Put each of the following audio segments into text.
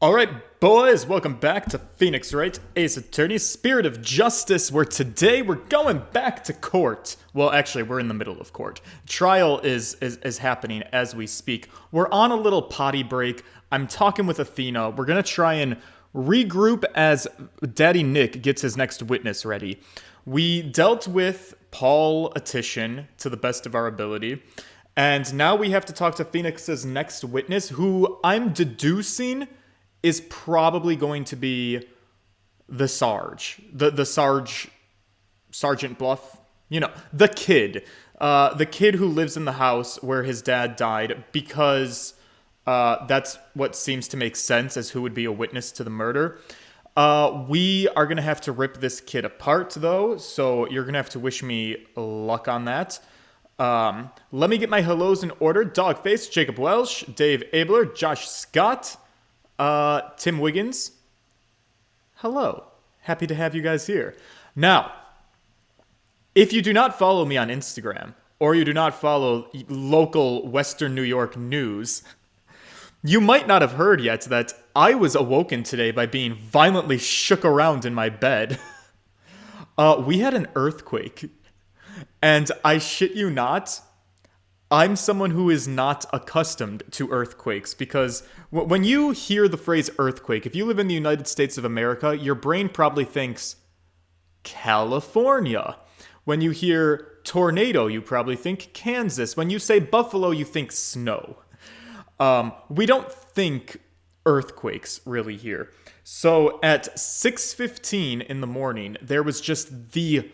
All right, boys, welcome back to Phoenix Wright, Ace Attorney, Spirit of Justice, where today we're going back to court. Well, actually, we're in the middle of court. Trial is happening as we speak. We're on a little potty break. I'm talking with Athena. We're going to try and regroup as Daddy Nick gets his next witness ready. We dealt with Paul Attition to the best of our ability, and now we have to talk to Phoenix's next witness, who I'm deducing is probably going to be the Sarge. The Sarge, Sergeant Bluff, the kid. The kid who lives in the house where his dad died, because that's what seems to make sense as who would be a witness to the murder. We are going to have to rip this kid apart, though, so you're going to have to wish me luck on that. Let me get my hellos in order. Dogface, Jacob Welsh, Dave Abler, Josh Scott, Tim Wiggins. Hello. Happy to have you guys here. Now, if you do not follow me on Instagram, or you do not follow local Western New York news, you might not have heard yet that I was awoken today by being violently shook around in my bed. We had an earthquake. And I shit you not, I'm someone who is not accustomed to earthquakes, because when you hear the phrase earthquake, if you live in the United States of America, your brain probably thinks California. When you hear tornado, you probably think Kansas. When you say Buffalo, you think snow. We don't think earthquakes really here. So at 6:15 in the morning, there was just the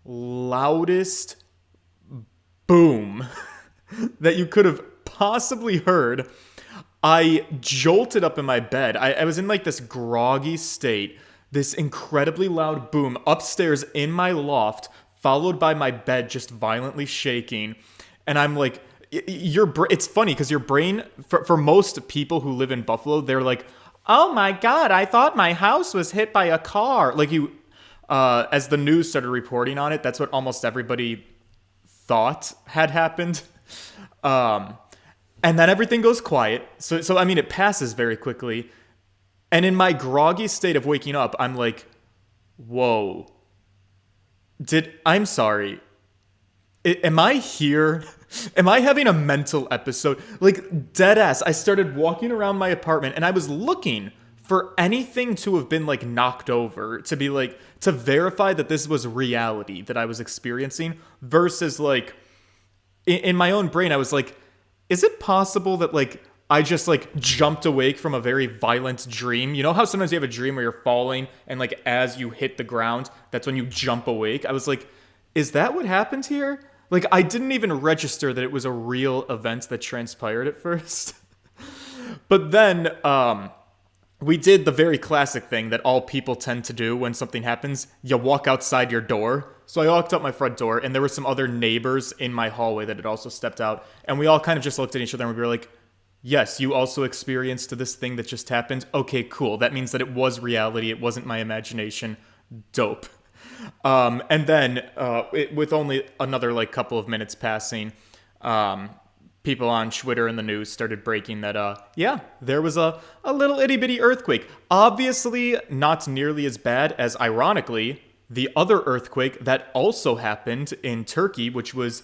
loudest boom that you could have possibly heard. I jolted up in my bed. I was in like this groggy state, this incredibly loud boom upstairs in my loft, followed by my bed just violently shaking. And I'm like, it's funny because your brain, for most people who live in Buffalo, they're like, oh my God, I thought my house was hit by a car. Like as the news started reporting on it, that's what almost everybody thought had happened. And then everything goes quiet. So I mean, it passes very quickly. And in my groggy state of waking up, I'm like, whoa. I'm sorry. Am I here? Am I having a mental episode? Like, dead ass. I started walking around my apartment and I was looking for anything to have been like knocked over, to be like, to verify that this was reality that I was experiencing, versus like, in my own brain, I was like, is it possible that like I just like jumped awake from a very violent dream? You know how sometimes you have a dream where you're falling and like as you hit the ground, that's when you jump awake? I was like, is that what happened here? Like, I didn't even register that it was a real event that transpired at first. But then we did the very classic thing that all people tend to do when something happens. You walk outside your door. So I walked out my front door, and there were some other neighbors in my hallway that had also stepped out. And we all kind of just looked at each other and we were like, yes, you also experienced this thing that just happened? Okay, cool. That means that it was reality. It wasn't my imagination. Dope. And then with only another like couple of minutes passing, people on Twitter and the news started breaking that, there was a little itty-bitty earthquake. Obviously not nearly as bad as, ironically, the other earthquake that also happened in Turkey, which was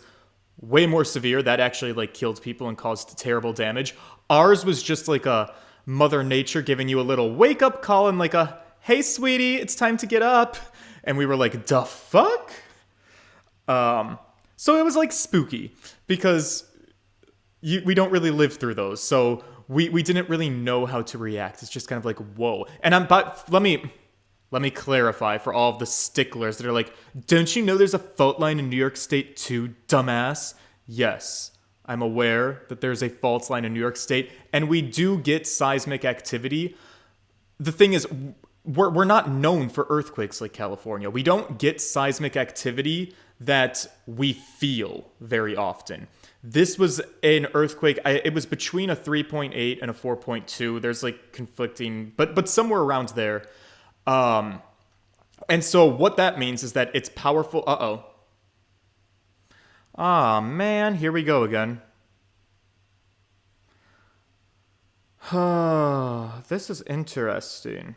way more severe. That actually like killed people and caused terrible damage. Ours was just like a Mother Nature giving you a little wake-up call and like a, hey, sweetie, it's time to get up. And we were like, the fuck? So it was like spooky because we don't really live through those. So we didn't really know how to react. It's just kind of like, whoa. And but let me clarify for all of the sticklers that are like, don't you know there's a fault line in New York State too, dumbass? Yes, I'm aware that there's a fault line in New York State, and we do get seismic activity. The thing is, we're not known for earthquakes like California. We don't get seismic activity that we feel very often. This was an earthquake. It was between a 3.8 and a 4.2. There's like conflicting, but somewhere around there. And so what that means is that it's powerful. Uh-oh. Ah, man, here we go again. This is interesting.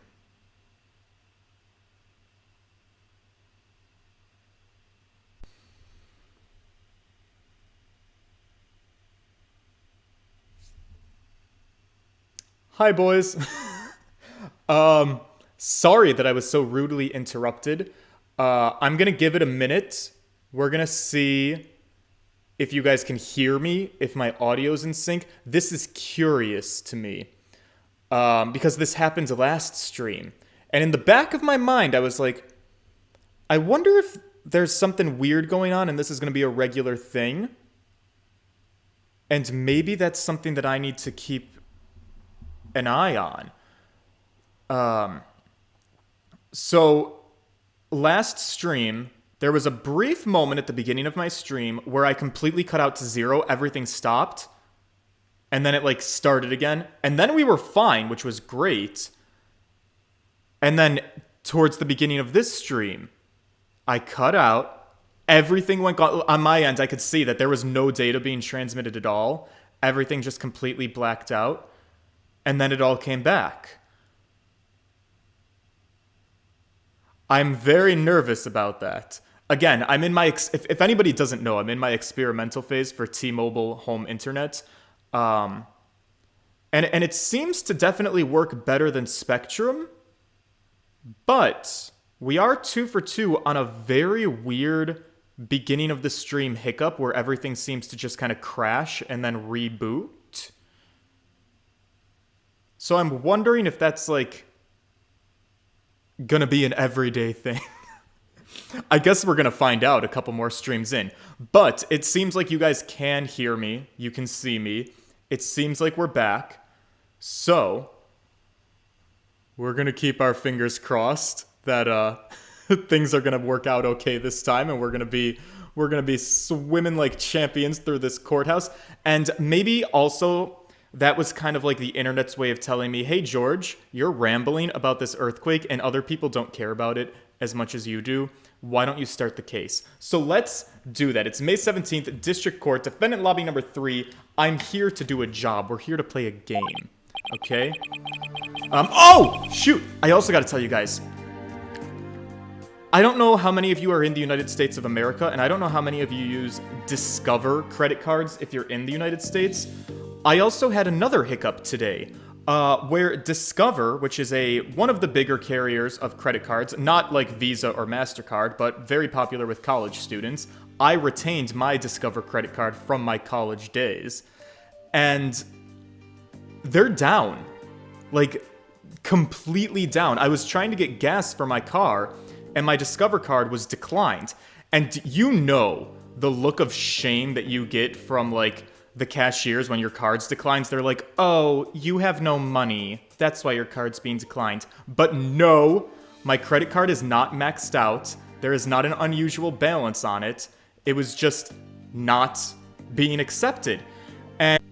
Hi, boys. Sorry that I was so rudely interrupted. I'm gonna give it a minute. We're gonna see if you guys can hear me, if my audio's in sync. This is curious to me because this happened last stream. And in the back of my mind, I was like, I wonder if there's something weird going on and this is gonna be a regular thing. And maybe that's something that I need to keep an eye on. So last stream, there was a brief moment at the beginning of my stream where I completely cut out to 0, everything stopped, and then it like started again, and then we were fine, which was great. And then towards the beginning of this stream, I cut out, everything went on my end. I could see that there was no data being transmitted at all. Everything just completely blacked out. And then it all came back. I'm very nervous about that. Again, I'm in my, if anybody doesn't know, I'm in my experimental phase for T-Mobile home internet. And it seems to definitely work better than Spectrum. But we are 2 for 2 on a very weird beginning of the stream hiccup where everything seems to just kind of crash and then reboot. So I'm wondering if that's like gonna be an everyday thing. I guess we're gonna find out a couple more streams in. But it seems like you guys can hear me. You can see me. It seems like we're back. So we're gonna keep our fingers crossed that things are gonna work out okay this time, and we're gonna be swimming like champions through this courthouse. And maybe also that was kind of like the internet's way of telling me, hey, George, you're rambling about this earthquake and other people don't care about it as much as you do. Why don't you start the case? So let's do that. It's May 17th, District Court, Defendant Lobby number 3. I'm here to do a job. We're here to play a game. Okay? Oh, shoot! I also gotta tell you guys, I don't know how many of you are in the United States of America, and I don't know how many of you use Discover credit cards if you're in the United States. I also had another hiccup today, where Discover, which is one of the bigger carriers of credit cards, not like Visa or MasterCard, but very popular with college students, I retained my Discover credit card from my college days, and they're down. Like, completely down. I was trying to get gas for my car, and my Discover card was declined. And you know the look of shame that you get from, like, the cashiers when your card's declines. They're like, oh, you have no money. That's why your card's being declined. But no, my credit card is not maxed out. There is not an unusual balance on it. It was just not being accepted. And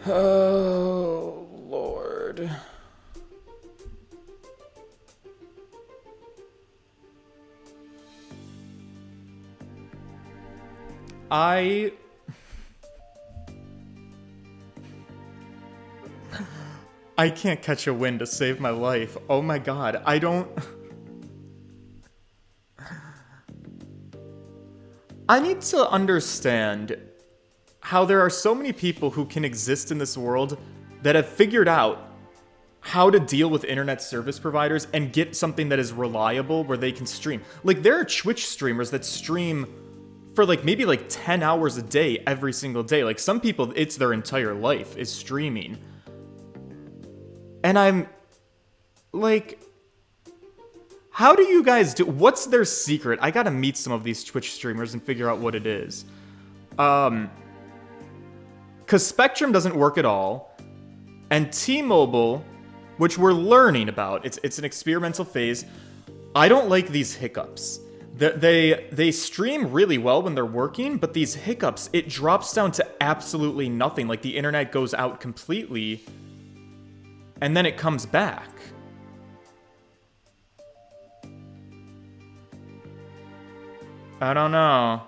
oh, Lord. I can't catch a wind to save my life. Oh my god, I need to understand how there are so many people who can exist in this world that have figured out how to deal with internet service providers and get something that is reliable where they can stream. Like, there are Twitch streamers that stream for like maybe like 10 hours a day every single day. Like, some people, it's their entire life is streaming. And I'm like, how do you guys do? What's their secret? I gotta meet some of these Twitch streamers and figure out what it is. Because Spectrum doesn't work at all. And T-Mobile, which we're learning about, it's an experimental phase. I don't like these hiccups. They stream really well when they're working, but these hiccups, it drops down to absolutely nothing. Like the internet goes out completely, and then it comes back. I don't know.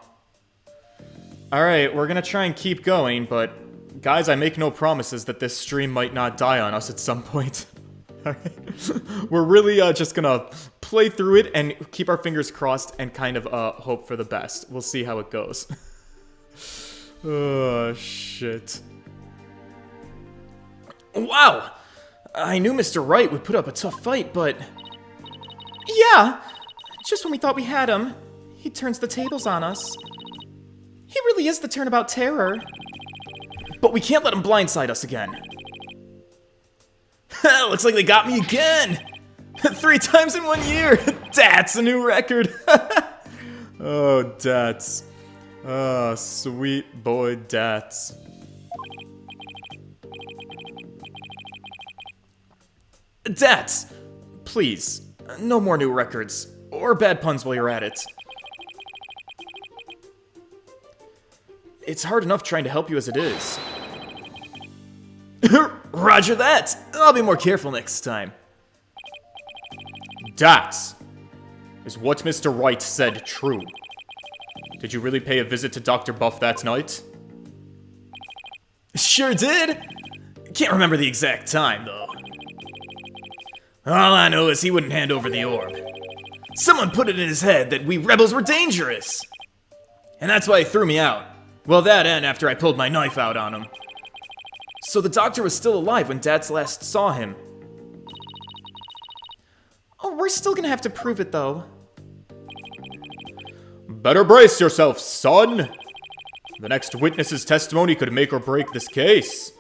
Alright, we're gonna try and keep going, but guys, I make no promises that this stream might not die on us at some point. Alright? We're really just gonna play through it and keep our fingers crossed and kind of hope for the best. We'll see how it goes. Oh, shit. Wow! I knew Mr. Wright would put up a tough fight, but... Yeah! Just when we thought we had him, he turns the tables on us. He really is the turnabout terror. But we can't let him blindside us again. Looks like they got me again! 3 times in 1 year! That's a new record! Oh, Dats. Oh, sweet boy Dats. Dats! Please, no more new records. Or bad puns while you're at it. It's hard enough trying to help you as it is. Roger that! I'll be more careful next time. Dats! Is what Mr. Wright said true? Did you really pay a visit to Dr. Buff that night? Sure did! Can't remember the exact time, though. All I know is he wouldn't hand over the orb. Someone put it in his head that we rebels were dangerous! And that's why he threw me out. Well, that and after I pulled my knife out on him. So the doctor was still alive when Dats last saw him. Oh, we're still gonna have to prove it, though. Better brace yourself, son! The next witness's testimony could make or break this case.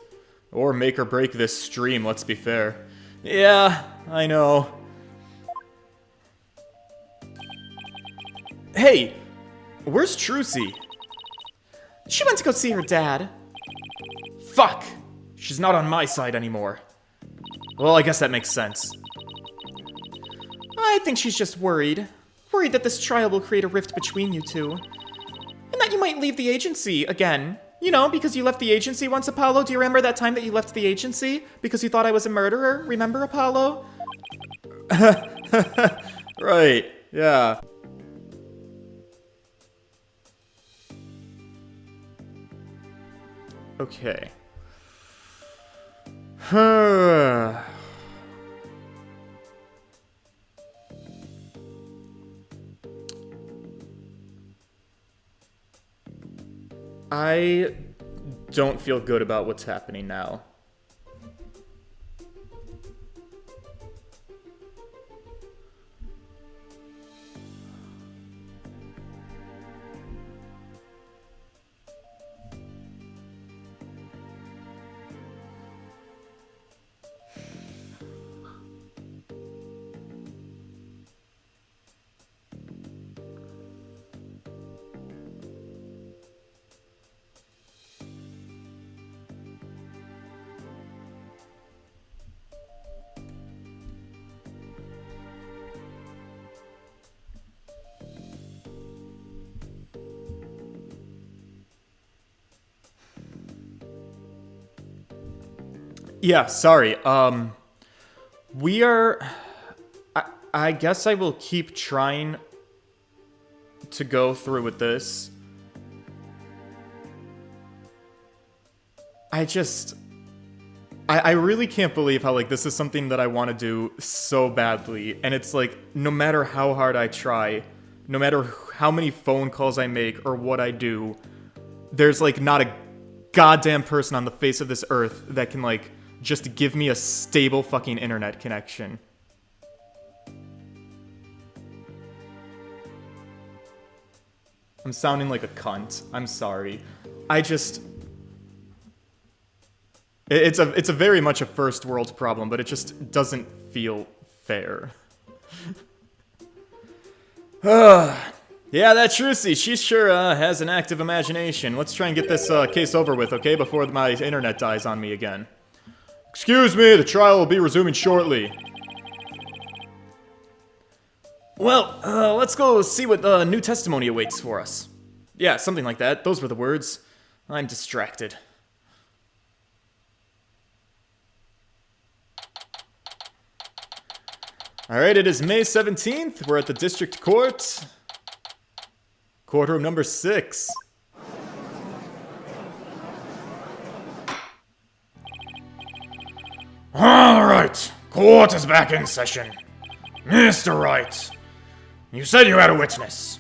Or make or break this stream, let's be fair. Yeah, I know. Hey, where's Trucy? She went to go see her dad. Fuck! She's not on my side anymore. Well, I guess that makes sense. I think she's just worried. Worried that this trial will create a rift between you two. And that you might leave the agency again. You know, because you left the agency once, Apollo. Do you remember that time that you left the agency? Because you thought I was a murderer? Remember, Apollo? Right, yeah. Okay. I don't feel good about what's happening now. Yeah, sorry. We are... I guess I will keep trying to go through with this. I really can't believe how, like, this is something that I want to do so badly. And it's like, no matter how hard I try, no matter how many phone calls I make or what I do, there's, like, not a goddamn person on the face of this earth that can, like, just give me a stable fucking internet connection. I'm sounding like a cunt. I'm sorry. It's a very much a first world problem, but it just doesn't feel fair. Yeah, that Trucy, she sure has an active imagination. Let's try and get this case over with, okay, before my internet dies on me again. Excuse me, the trial will be resuming shortly. Well, let's go see what new testimony awaits for us. Yeah, something like that. Those were the words. I'm distracted. Alright, it is May 17th. We're at the district court. Courtroom number 6. Alright, court is back in session. Mr. Wright, you said you had a witness.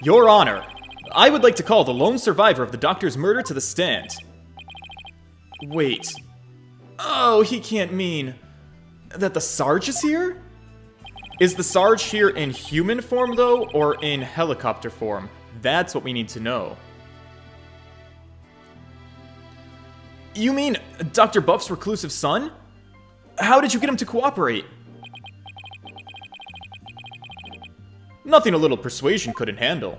Your Honor, I would like to call the lone survivor of the doctor's murder to the stand. Wait. Oh, he can't mean that the Sarge is here? Is the Sarge here in human form, though, or in helicopter form? That's what we need to know. You mean Dr. Buff's reclusive son? How did you get him to cooperate? Nothing a little persuasion couldn't handle.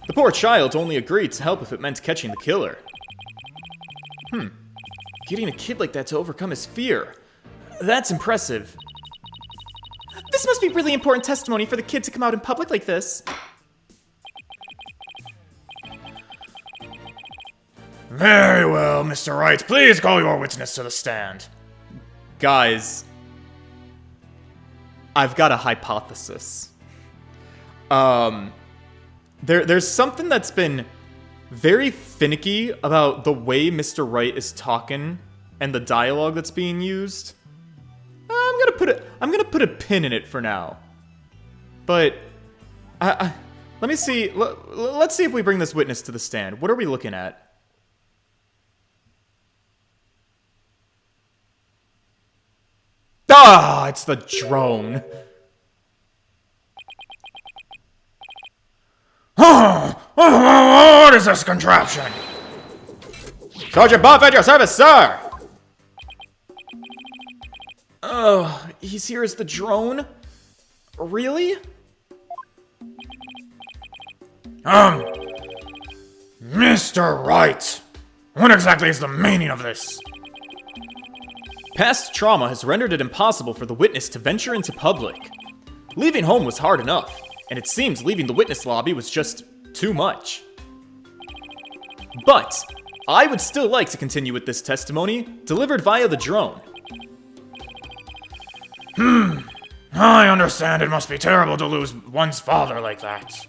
The poor child only agreed to help if it meant catching the killer. Getting a kid like that to overcome his fear. That's impressive. This must be really important testimony for the kid to come out in public like this. Very well, Mr. Wright. Please call your witness to the stand. Guys, I've got a hypothesis. There's something that's been very finicky about the way Mr. Wright is talking and the dialogue that's being used. I'm gonna put a pin in it for now. But let me see. Let's see if we bring this witness to the stand. What are we looking at? Ah, it's the drone. What is this contraption? Sergeant Buff at your service, sir! Oh, he's here as the drone? Really? Mr. Wright, what exactly is the meaning of this? Past trauma has rendered it impossible for the witness to venture into public. Leaving home was hard enough, and it seems leaving the witness lobby was just too much. But I would still like to continue with this testimony, delivered via the drone. I understand it must be terrible to lose one's father like that.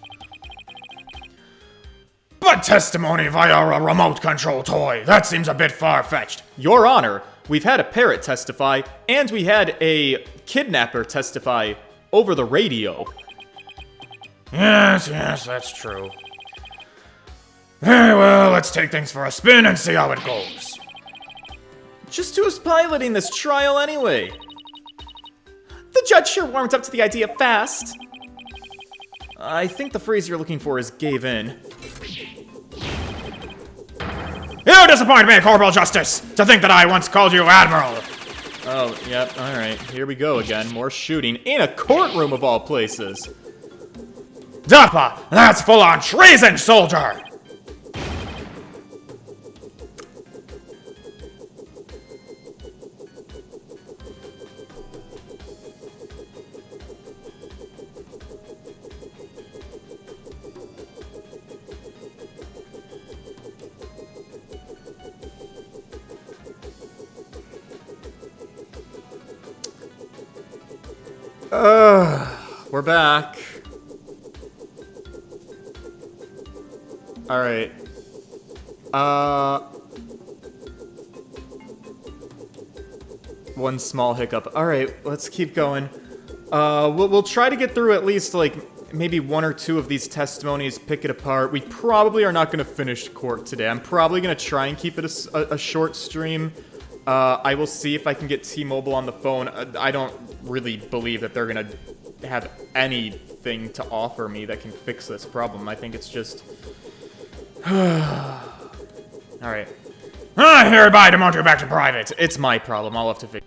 But testimony via a remote control toy, that seems a bit far-fetched. Your Honor, we've had a parrot testify, and we had a kidnapper testify over the radio. Yes, that's true. Very well, let's take things for a spin and see how it goes. Just who's piloting this trial anyway? The judge sure warmed up to the idea fast. I think the phrase you're looking for is gave in. You disappoint me, Corporal Justice, to think that I once called you Admiral. Oh, yep, alright. Here we go again. More shooting in a courtroom of all places. Dappa, that's full-on treason, soldier! We're back. Alright. One small hiccup. Alright, let's keep going. We'll try to get through at least, like, maybe one or two of these testimonies, pick it apart. We probably are not going to finish court today. I'm probably going to try and keep it a short stream. I will see if I can get T-Mobile on the phone. I don't really believe that they're going to have anything to offer me that can fix this problem. I think it's just... Alright. I hereby demote you back to private. It's my problem. I'll have to fix...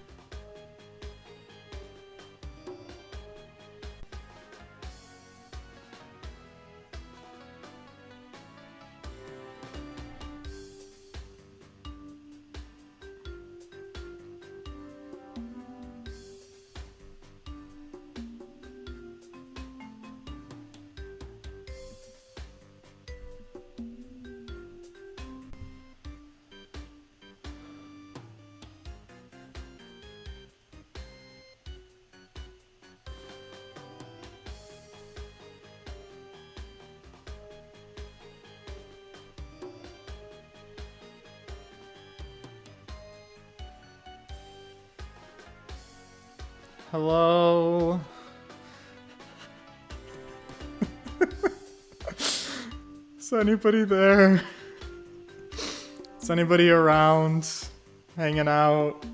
Hello? Is anybody there? Is anybody around? Hanging out?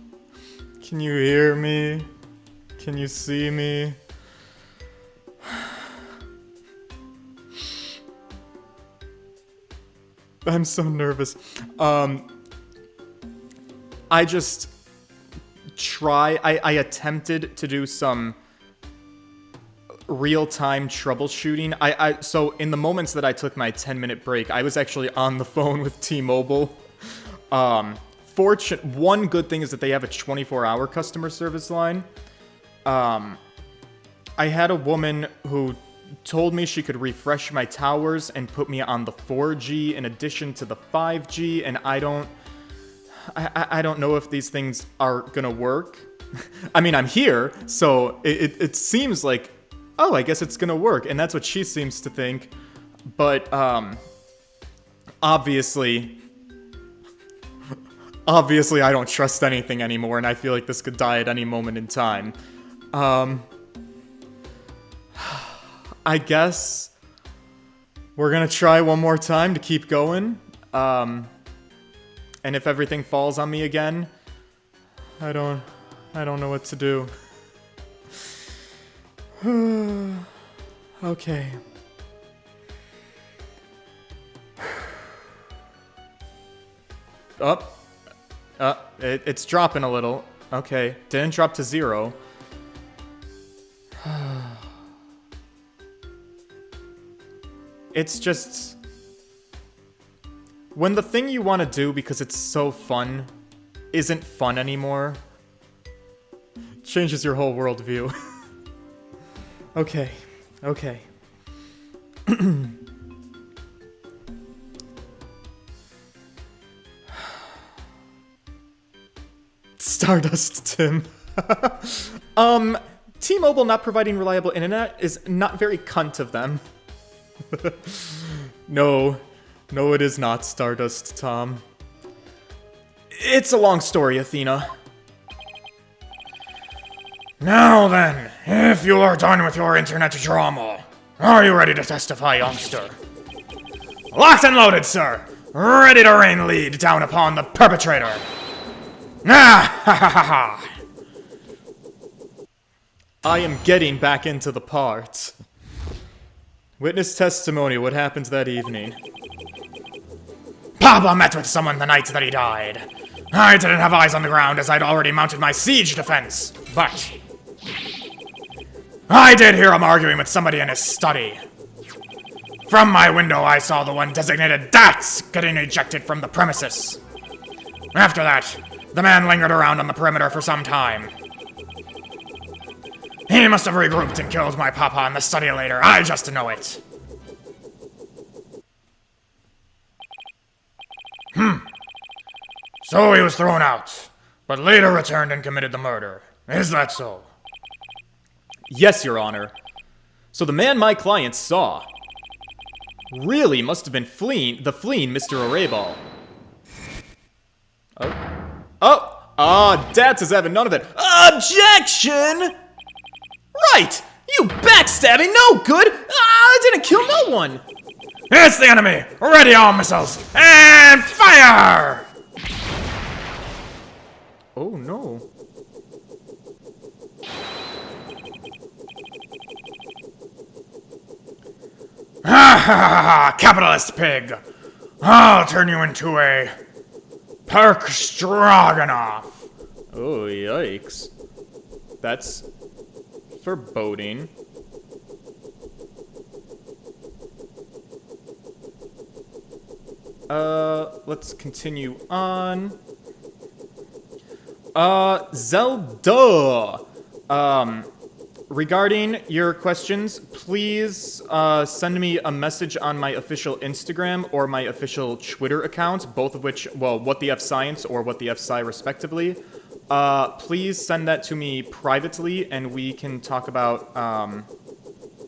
Can you hear me? Can you see me? I'm so nervous. I just I attempted to do some real-time troubleshooting. So in the moments that I took my 10-minute break, I was actually on the phone with T-Mobile. One good thing is that they have a 24-hour customer service line. I had a woman who told me she could refresh my towers and put me on the 4G in addition to the 5G, and I don't know if these things are gonna work. I mean, I'm here, so it seems like, oh, I guess it's gonna work, and that's what she seems to think. But obviously I don't trust anything anymore, and I feel like this could die at any moment in time. I guess we're gonna try one more time to keep going. And if everything falls on me again, I don't know what to do. Okay. It's dropping a little. Okay, didn't drop to 0. It's just... when the thing you want to do because it's so fun isn't fun anymore, changes your whole worldview. Okay. Stardust Tim. T-Mobile not providing reliable internet is not very cunt of them. No, it is not, Stardust Tom. It's a long story, Athena. Now then, if you are done with your internet drama, are you ready to testify, youngster? Locked and loaded, sir. Ready to rain lead down upon the perpetrator. Ah, ha ha ha ha. I am getting back into the part. Witness testimony, what happened that evening? Papa met with someone the night that he died. I didn't have eyes on the ground as I'd already mounted my siege defense, but I did hear him arguing with somebody in his study. From my window, I saw the one designated Dats getting ejected from the premises. After that, the man lingered around on the perimeter for some time. He must have regrouped and killed my papa in the study later. I just know it. So he was thrown out, but later returned and committed the murder. Is that so? Yes, Your Honor. So the man my client saw really must have been the fleeing Mr. Arrayball. Dats is having none of it. Objection! Right! You backstabbing no good! I didn't kill no one! It's the enemy! Ready all missiles! And fire! Oh no. Ha ha ha ha! Capitalist pig! I'll turn you into a pork stroganoff! Oh, yikes. That's foreboding. Let's continue on. Zelda! Regarding your questions, please send me a message on my official Instagram or my official Twitter account, both of which, well, WhatThe'EffScience or WhatThe'EffSci respectively. Please send that to me privately, and we can talk about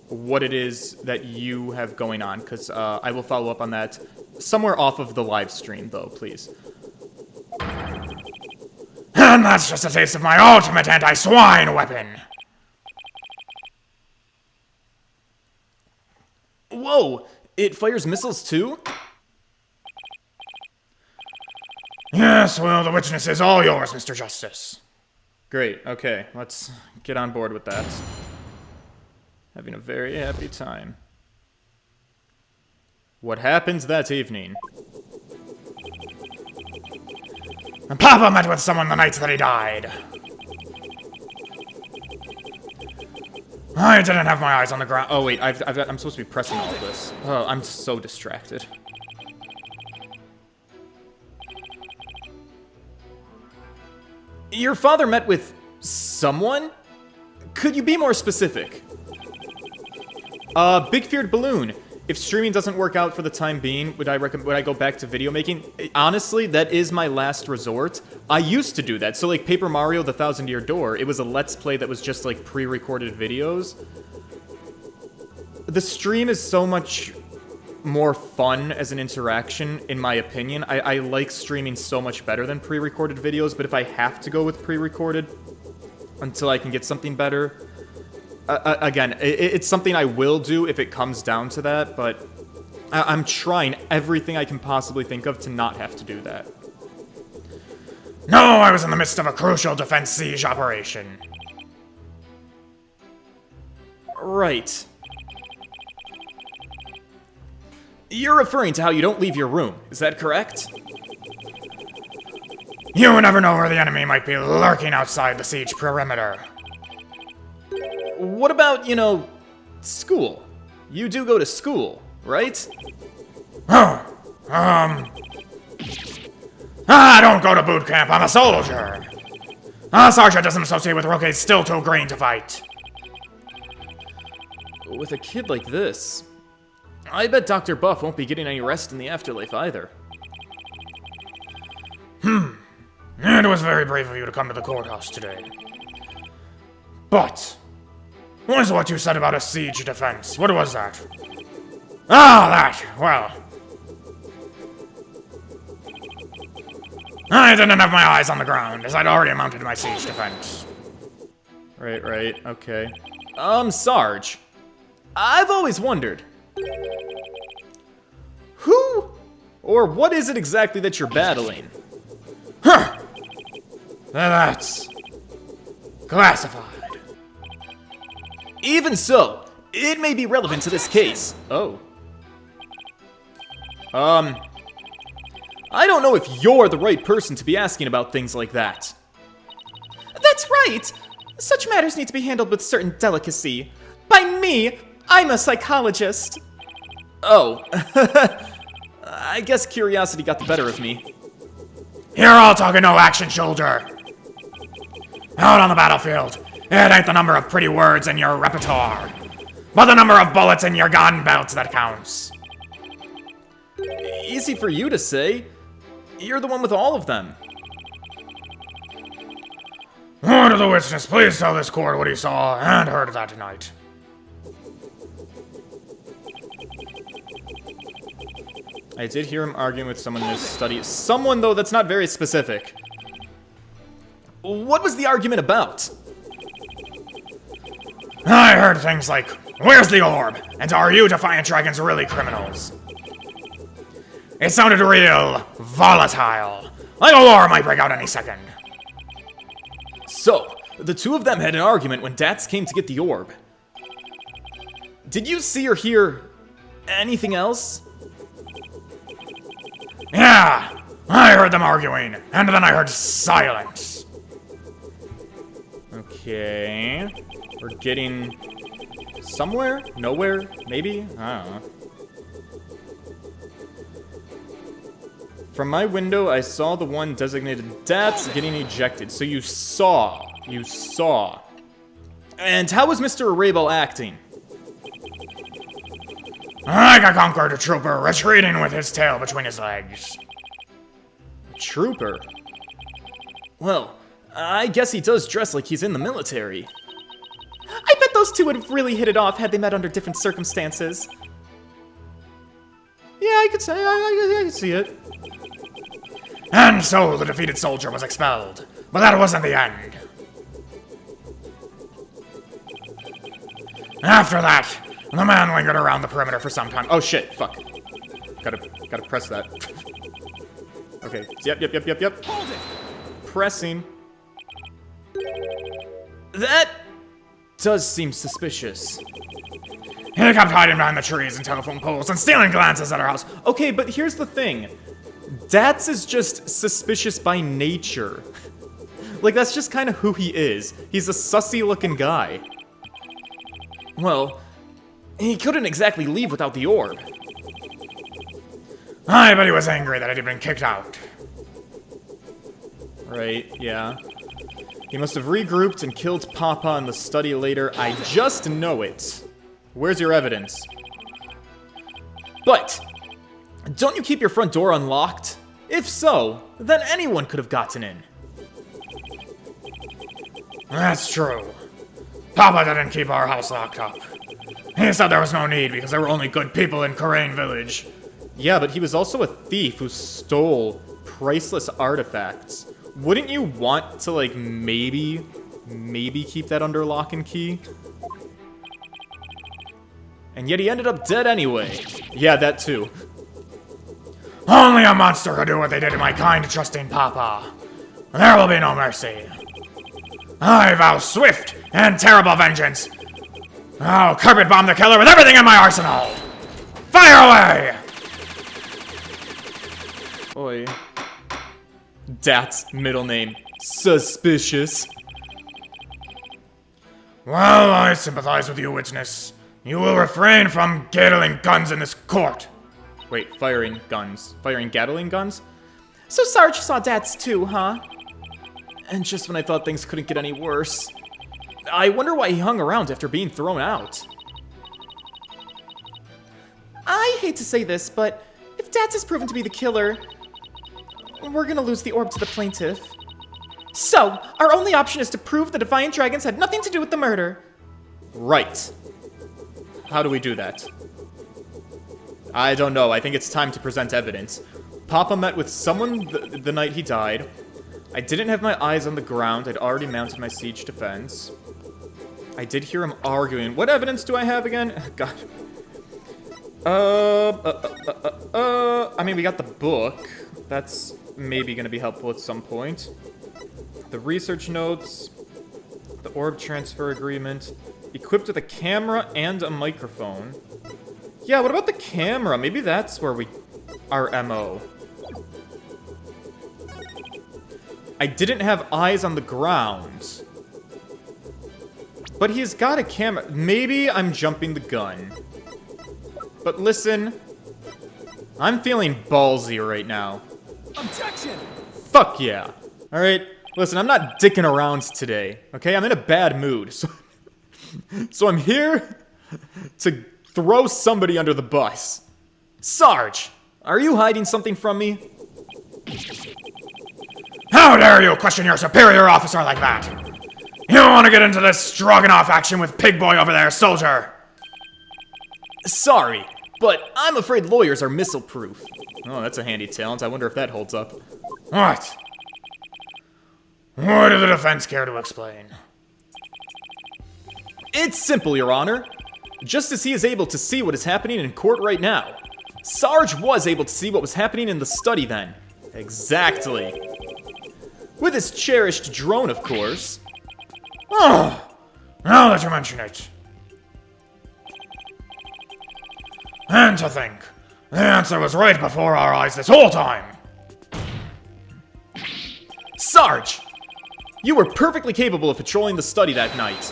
what it is that you have going on, because I will follow up on that somewhere off of the live stream, though, please. And that's just a taste of my ultimate anti-swine weapon. Whoa! It fires missiles too? Yes, well, the witness is all yours, Mr. Justice. Great, okay, let's get on board with that. Having a very happy time. What happened that evening? And Papa met with someone the night that he died. I didn't have my eyes on the ground. Oh wait, I'm supposed to be pressing all this. Oh, I'm so distracted. Your father met with someone? Could you be more specific? Big feared balloon. If streaming doesn't work out for the time being, would I go back to video making? Honestly, that is my last resort. I used to do that. So like Paper Mario: The Thousand Year Door, it was a Let's Play that was just like pre-recorded videos. The stream is so much more fun as an interaction, in my opinion. I like streaming so much better than pre-recorded videos, but if I have to go with pre-recorded until I can get something better, again, it's something I will do if it comes down to that, but I'm trying everything I can possibly think of to not have to do that. No, I was in the midst of a crucial defense siege operation. Right. You're referring to how you don't leave your room, is that correct? You never know where the enemy might be lurking outside the siege perimeter. What about, you know, school? You do go to school, right? I don't go to boot camp, I'm a soldier. A sergeant doesn't associate with rookies still too green to fight. With a kid like this, I bet Dr. Buff won't be getting any rest in the afterlife either. It was very brave of you to come to the courthouse today. But, what was what you said about a siege defense? What was that? Ah, that! Well, I didn't have my eyes on the ground, as I'd already mounted my siege defense. Right, okay. Sarge, I've always wondered, who or what is it exactly that you're battling? Huh! That's classified. Even so, it may be relevant to this case. Oh. I don't know if you're the right person to be asking about things like that. That's right! Such matters need to be handled with certain delicacy. By me, I'm a psychologist. Oh. I guess curiosity got the better of me. You're all talking no action, soldier. Out on the battlefield, it ain't the number of pretty words in your repertoire, but the number of bullets in your gun belt that counts. Easy for you to say. You're the one with all of them. Order the witness, please tell this court what he saw and heard that night. I did hear him arguing with someone in his study. Someone, though, that's not very specific. What was the argument about? I heard things like, where's the orb? And are you Defiant Dragons really criminals? It sounded real volatile. Like a war might break out any second. So, the two of them had an argument when Dats came to get the orb. Did you see or hear anything else? Yeah, I heard them arguing, and then I heard silence. Okay. We're getting somewhere? Nowhere? Maybe? I don't know. From my window, I saw the one designated Dats getting ejected. So you saw. You saw. And how was Mr. Arable acting? Like a conquered trooper retreating with his tail between his legs. Trooper? Well, I guess he does dress like he's in the military. I bet those two would have really hit it off had they met under different circumstances. Yeah, I could say, I could see it. And so the defeated soldier was expelled. But that wasn't the end. After that, The man lingered around the perimeter for some time. Oh shit, fuck. Gotta press that. Okay, yep. Hold it! Pressing. That does seem suspicious. He kept hiding behind the trees and telephone poles and stealing glances at our house. Okay, but here's the thing. Dats is just suspicious by nature. Like, that's just kind of who he is. He's a sussy-looking guy. Well, he couldn't exactly leave without the orb. I bet he was angry that he'd been kicked out. Right, yeah. He must have regrouped and killed Papa in the study later. I just know it. Where's your evidence? But, don't you keep your front door unlocked? If so, then anyone could have gotten in. That's true. Papa didn't keep our house locked up. He said there was no need because there were only good people in Karain Village. Yeah, but he was also a thief who stole priceless artifacts. Wouldn't you want to, like, maybe keep that under lock and key? And yet he ended up dead anyway. Yeah, that too. Only a monster could do what they did to my kind, trusting Papa. There will be no mercy. I vow swift and terrible vengeance. I'll carpet bomb the killer with everything in my arsenal. Fire away! Oi. Dat's middle name. Suspicious. Well, I sympathize with you, witness. You will refrain from gatling guns in this court. Wait, firing guns. Firing Gatling guns? So Sarge saw Dats too, huh? And just when I thought things couldn't get any worse. I wonder why he hung around after being thrown out. I hate to say this, but if Dats is proven to be the killer, we're gonna lose the orb to the plaintiff. So, our only option is to prove the Defiant Dragons had nothing to do with the murder. Right. How do we do that? I don't know. I think it's time to present evidence. Papa met with someone the night he died. I didn't have my eyes on the ground. I'd already mounted my siege defense. I did hear him arguing. What evidence do I have again? God. I mean, we got the book. That's maybe going to be helpful at some point. The research notes. The orb transfer agreement. Equipped with a camera and a microphone. Yeah, what about the camera? Maybe that's where our MO. I didn't have eyes on the ground. But he's got a camera. Maybe I'm jumping the gun. But listen, I'm feeling ballsy right now. Objection! Fuck yeah. Alright, listen, I'm not dicking around today, okay? I'm in a bad mood, so I'm here to throw somebody under the bus. Sarge, are you hiding something from me? How dare you question your superior officer like that? You want to get into this stroganoff action with Pig Boy over there, soldier? Sorry, but I'm afraid lawyers are missile-proof. Oh, that's a handy talent. I wonder if that holds up. What? What did the defense care to explain? It's simple, Your Honor. Just as he is able to see what is happening in court right now, Sarge was able to see what was happening in the study then. Exactly. With his cherished drone, of course. Oh, now that you mention it. And to think, the answer was right before our eyes this whole time. Sarge! You were perfectly capable of patrolling the study that night.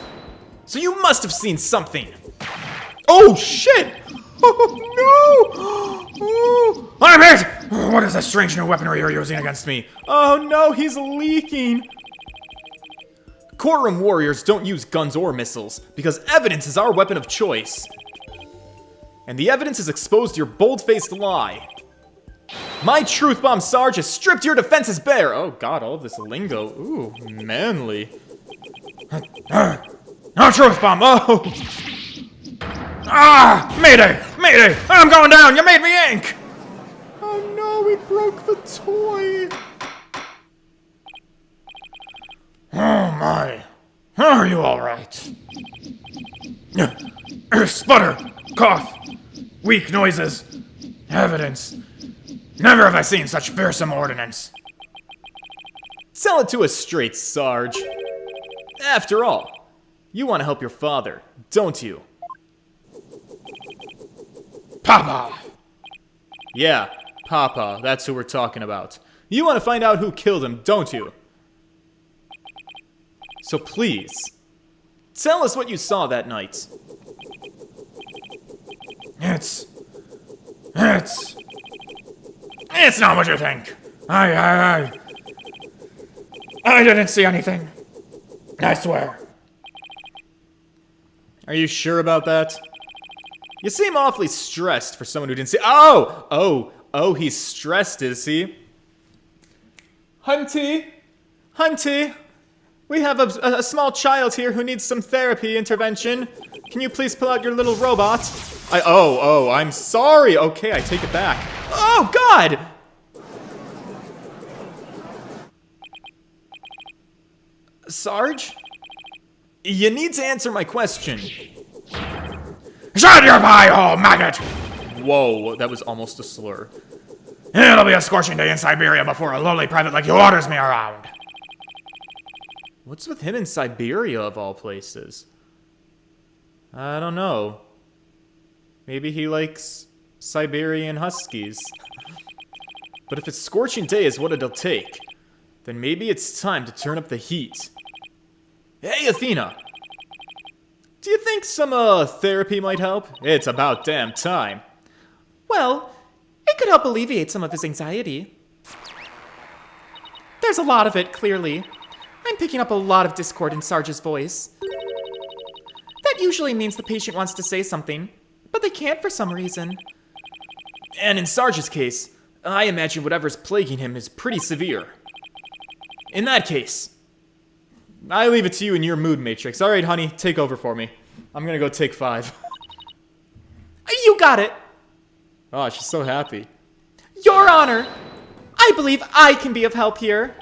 So you must have seen something. Oh, shit! Oh, no! Oh. I'm hit! What is this strange new weaponry you're using against me? Oh, no, he's leaking. Courtroom warriors don't use guns or missiles, because evidence is our weapon of choice. And the evidence has exposed your bold-faced lie. My truth bomb, Sarge, has stripped your defenses bare. Oh god, all of this lingo. Ooh, manly. No truth bomb! Oh! Ah! Mayday! Mayday! I'm going down! You made me ink! Oh no, we broke the toy! Oh my. Are you alright? Sputter, cough, weak noises, evidence. Never have I seen such fearsome ordinance. Tell it to us straight, Sarge. After all, you want to help your father, don't you? Papa! Yeah, Papa, that's who we're talking about. You want to find out who killed him, don't you? So please, tell us what you saw that night. It's not what you think. I didn't see anything. I swear. Are you sure about that? You seem awfully stressed for someone who didn't see. Oh, he's stressed, is he? Hunty, we have a small child here who needs some therapy intervention. Can you please pull out your little robot? I'm sorry. Okay, I take it back. Oh, God! Sarge? You need to answer my question. Shut your pie hole, maggot! Whoa, that was almost a slur. It'll be a scorching day in Siberia before a lowly private like you orders me around. What's with him in Siberia, of all places? I don't know. Maybe he likes Siberian Huskies. But if a scorching day is what it'll take, then maybe it's time to turn up the heat. Hey, Athena! Do you think some, therapy might help? It's about damn time. Well, it could help alleviate some of his anxiety. There's a lot of it, clearly. I'm picking up a lot of discord in Sarge's voice. That usually means the patient wants to say something, but they can't for some reason. And in Sarge's case, I imagine whatever's plaguing him is pretty severe. In that case, I leave it to you and your mood matrix. Alright, honey, take over for me. I'm gonna go take 5. You got it! Oh, she's so happy. Your Honor! I believe I can be of help here.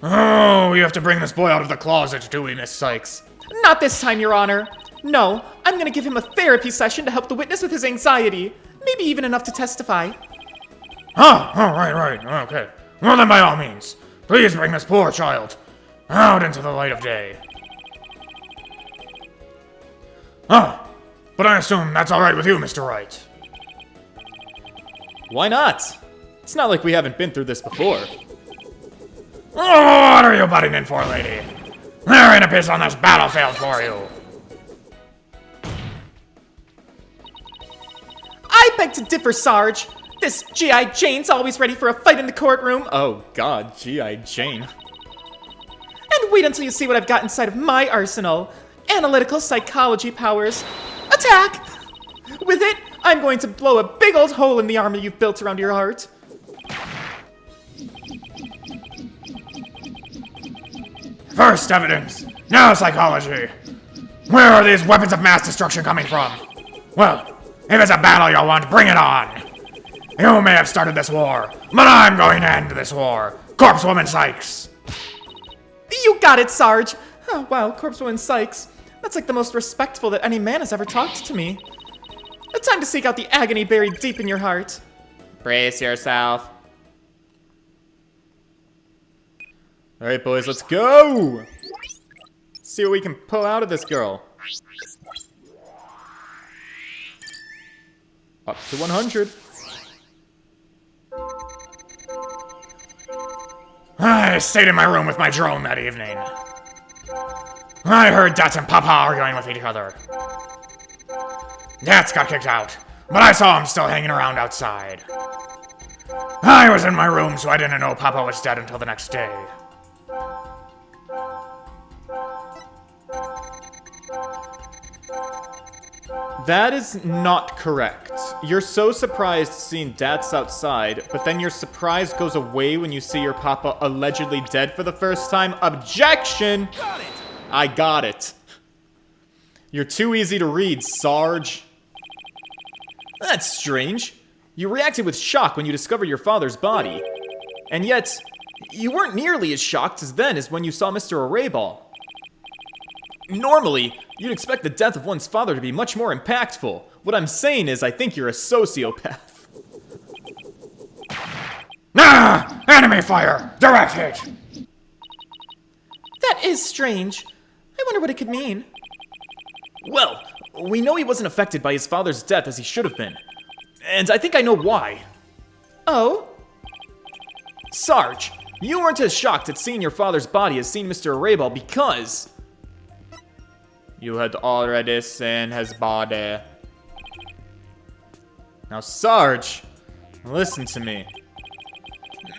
Oh, we have to bring this boy out of the closet, do we, Miss Sykes? Not this time, Your Honor. No, I'm gonna give him a therapy session to help the witness with his anxiety. Maybe even enough to testify. Oh, right, okay. Well then, by all means, please bring this poor child out into the light of day. Oh, but I assume that's alright with you, Mr. Wright. Why not? It's not like we haven't been through this before. Oh, what are you butting in for, lady? There ain't a piece on this battlefield for you. I beg to differ, Sarge. This G.I. Jane's always ready for a fight in the courtroom. Oh god, G.I. Jane. And wait until you see what I've got inside of my arsenal. Analytical psychology powers. Attack! With it, I'm going to blow a big old hole in the armor you've built around your heart. First evidence, now psychology. Where are these weapons of mass destruction coming from? Well, if it's a battle you want, bring it on. You may have started this war, but I'm going to end this war. Corpsewoman Sykes. You got it, Sarge. Oh, wow, Corpsewoman Sykes. That's like the most respectful that any man has ever talked to me. It's time to seek out the agony buried deep in your heart. Brace yourself. Alright, boys, let's go! See what we can pull out of this girl. Up to 100. I stayed in my room with my drone that evening. I heard Dats and Papa arguing with each other. Dats got kicked out, but I saw him still hanging around outside. I was in my room, so I didn't know Papa was dead until the next day. That is not correct. You're so surprised seeing Dats outside, but then your surprise goes away when you see your papa allegedly dead for the first time. Objection! Got it! I got it. You're too easy to read, Sarge. That's strange. You reacted with shock when you discovered your father's body. And yet, you weren't nearly as shocked as then as when you saw Mr. Arayball. Normally, you'd expect the death of one's father to be much more impactful. What I'm saying is I think you're a sociopath. Ah! Enemy fire! Direct hit! That is strange. I wonder what it could mean. Well, we know he wasn't affected by his father's death as he should have been. And I think I know why. Oh? Sarge, you weren't as shocked at seeing your father's body as seeing Mr. Arayball because you had already seen his body. Now, Sarge, listen to me.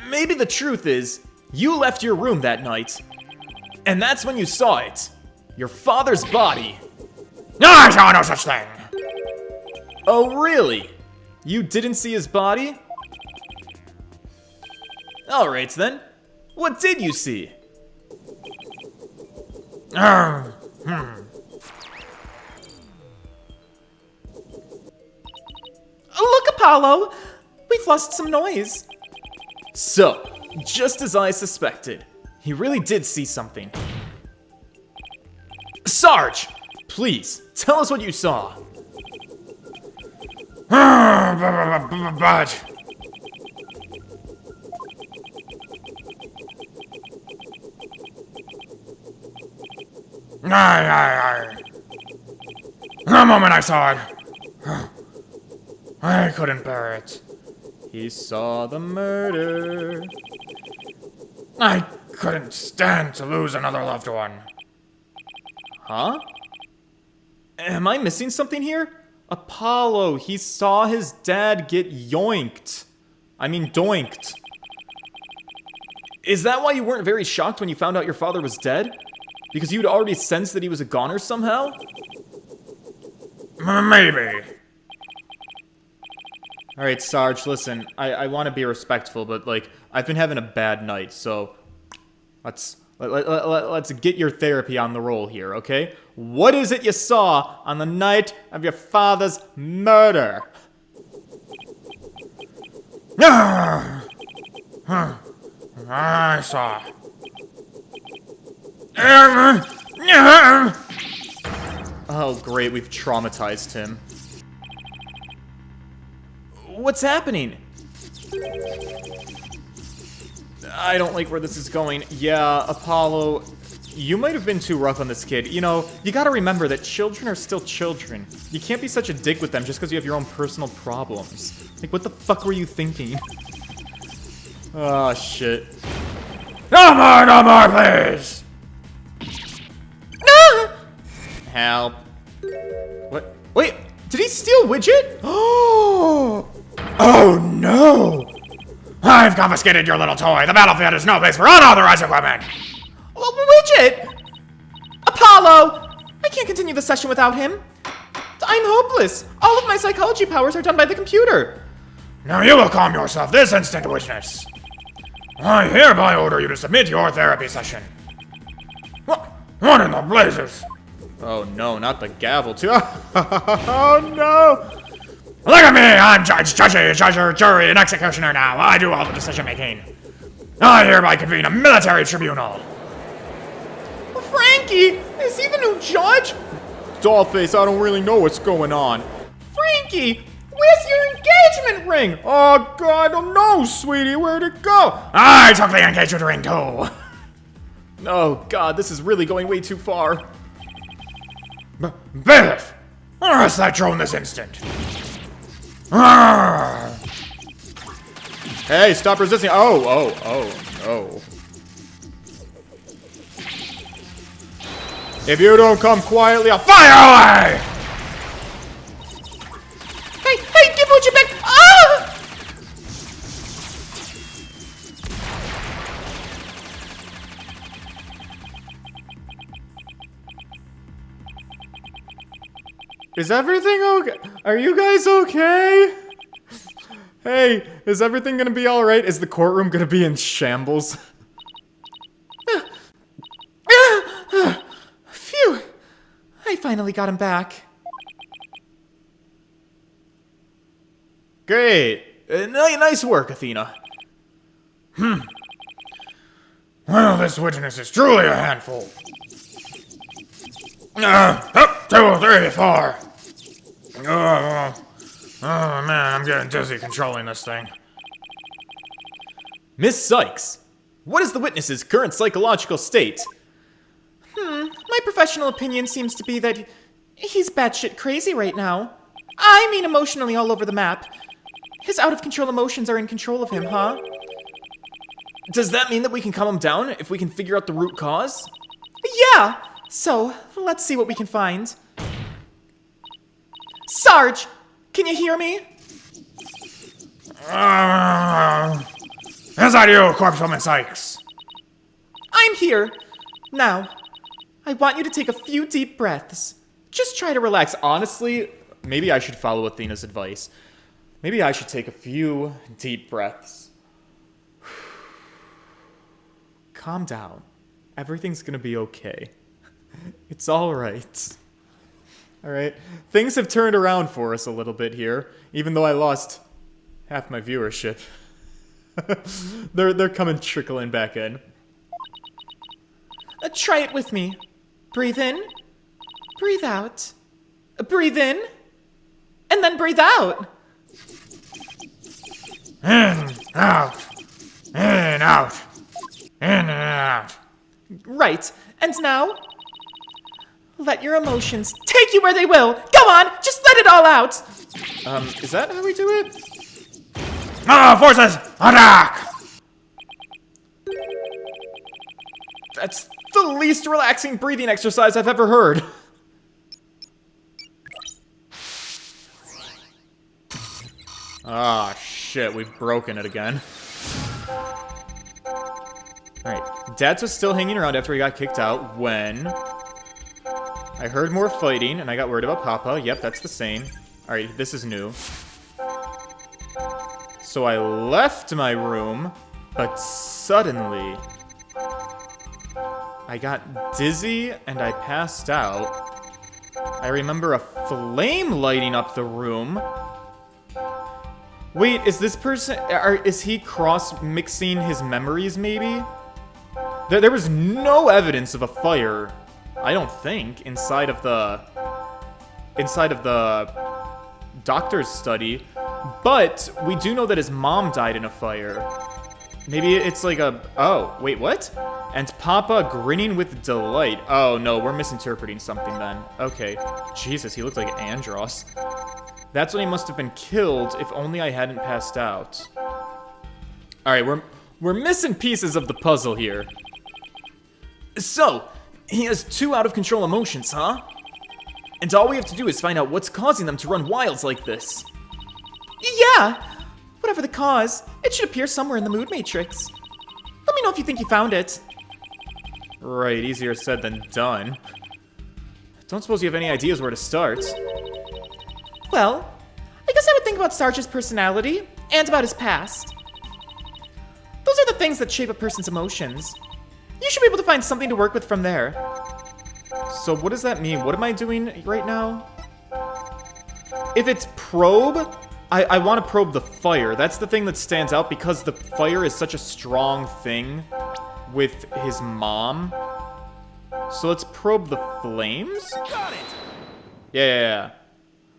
Maybe the truth is, you left your room that night, and that's when you saw it. Your father's body. No, I saw no such thing! Oh, really? You didn't see his body? Alright then. What did you see? Look, Apollo! We've lost some noise. So, just as I suspected, he really did see something. Sarge! Please, tell us what you saw. But... The moment I saw it, I couldn't bear it. He saw the murder. I couldn't stand to lose another loved one. Huh? Am I missing something here? Apollo, he saw his dad get yoinked. I mean, doinked. Is that why you weren't very shocked when you found out your father was dead? Because you'd already sensed that he was a goner somehow? Maybe. Alright, Sarge, listen, I want to be respectful, but, like, I've been having a bad night, so let's get your therapy on the roll here, okay? What is it you saw on the night of your father's murder? I saw. Oh, great, we've traumatized him. What's happening? I don't like where this is going. Yeah, Apollo, you might have been too rough on this kid. You know, you gotta remember that children are still children. You can't be such a dick with them just because you have your own personal problems. Like, what the fuck were you thinking? Oh, shit. No more, please! No! Help. What? Wait, did he steal Widget? Oh no! I've confiscated your little toy. The battlefield is no place for unauthorized equipment! Widget! Apollo! I can't continue the session without him. I'm hopeless. All of my psychology powers are done by the computer. Now you will calm yourself this instant, witness. I hereby order you to submit your therapy session. What in the blazes? Oh no, not the gavel too. Oh no! Look at me! I'm judge, jury, and executioner now. I do all the decision making. I hereby convene a military tribunal. Frankie! Is he the new judge? Dollface, I don't really know what's going on. Frankie! Where's your engagement ring? Oh god, oh no, sweetie, where'd it go? I took the engagement ring too. Oh god, this is really going way too far. Bailiff! Arrest that drone this instant. Hey, stop resisting. Oh, no. If you don't come quietly, I'll fire away! Hey, give Widget back! Ah! Is everything okay? Are you guys okay? Hey, is everything gonna be alright? Is the courtroom gonna be in shambles? Phew! I finally got him back. Great. Nice work, Athena. Well, this witness is truly a handful. Up, 2, 3, 4. Oh man, I'm getting dizzy controlling this thing. Miss Sykes, what is the witness's current psychological state? My professional opinion seems to be that he's batshit crazy right now. I mean emotionally all over the map. His out-of-control emotions are in control of him, huh? Does that mean that we can calm him down if we can figure out the root cause? Yeah! So, let's see what we can find. Sarge! Can you hear me? Is that you, Corpsewoman Sykes? I'm here. Now, I want you to take a few deep breaths. Just try to relax. Honestly, maybe I should follow Athena's advice. Maybe I should take a few deep breaths. Calm down. Everything's gonna be okay. It's alright. Alright. Things have turned around for us a little bit here, even though I lost half my viewership. They're coming trickling back in. Try it with me. Breathe in. Breathe out. Breathe in. And then breathe out. In, out. In, out. In and out. Right. And now, let your emotions take you where they will. Go on, just let it all out. Is that how we do it? Forces, attack! That's the least relaxing breathing exercise I've ever heard. Ah, shit, we've broken it again. Alright, Dads was still hanging around after he got kicked out when I heard more fighting and I got worried about Papa. Yep, that's the same. Alright, this is new. So I left my room, but suddenly I got dizzy and I passed out. I remember a flame lighting up the room. Wait, is this person, is he cross-mixing his memories, maybe? There was no evidence of a fire, I don't think, inside of the doctor's study, but we do know that his mom died in a fire. Maybe it's like a, oh, wait, what? And Papa grinning with delight. Oh no, we're misinterpreting something then. Okay, Jesus, he looked like Andros. That's when he must have been killed, if only I hadn't passed out. Alright, we're missing pieces of the puzzle here. So, he has 2 out-of-control emotions, huh? And all we have to do is find out what's causing them to run wild like this. Yeah! Whatever the cause, it should appear somewhere in the mood matrix. Let me know if you think you found it. Right, easier said than done. Don't suppose you have any ideas where to start. Well, I guess I would think about Sarge's personality and about his past. Those are the things that shape a person's emotions. You should be able to find something to work with from there. So what does that mean? What am I doing right now? If it's probe, I want to probe the fire. That's the thing that stands out because the fire is such a strong thing with his mom. So let's probe the flames? Got it! Yeah.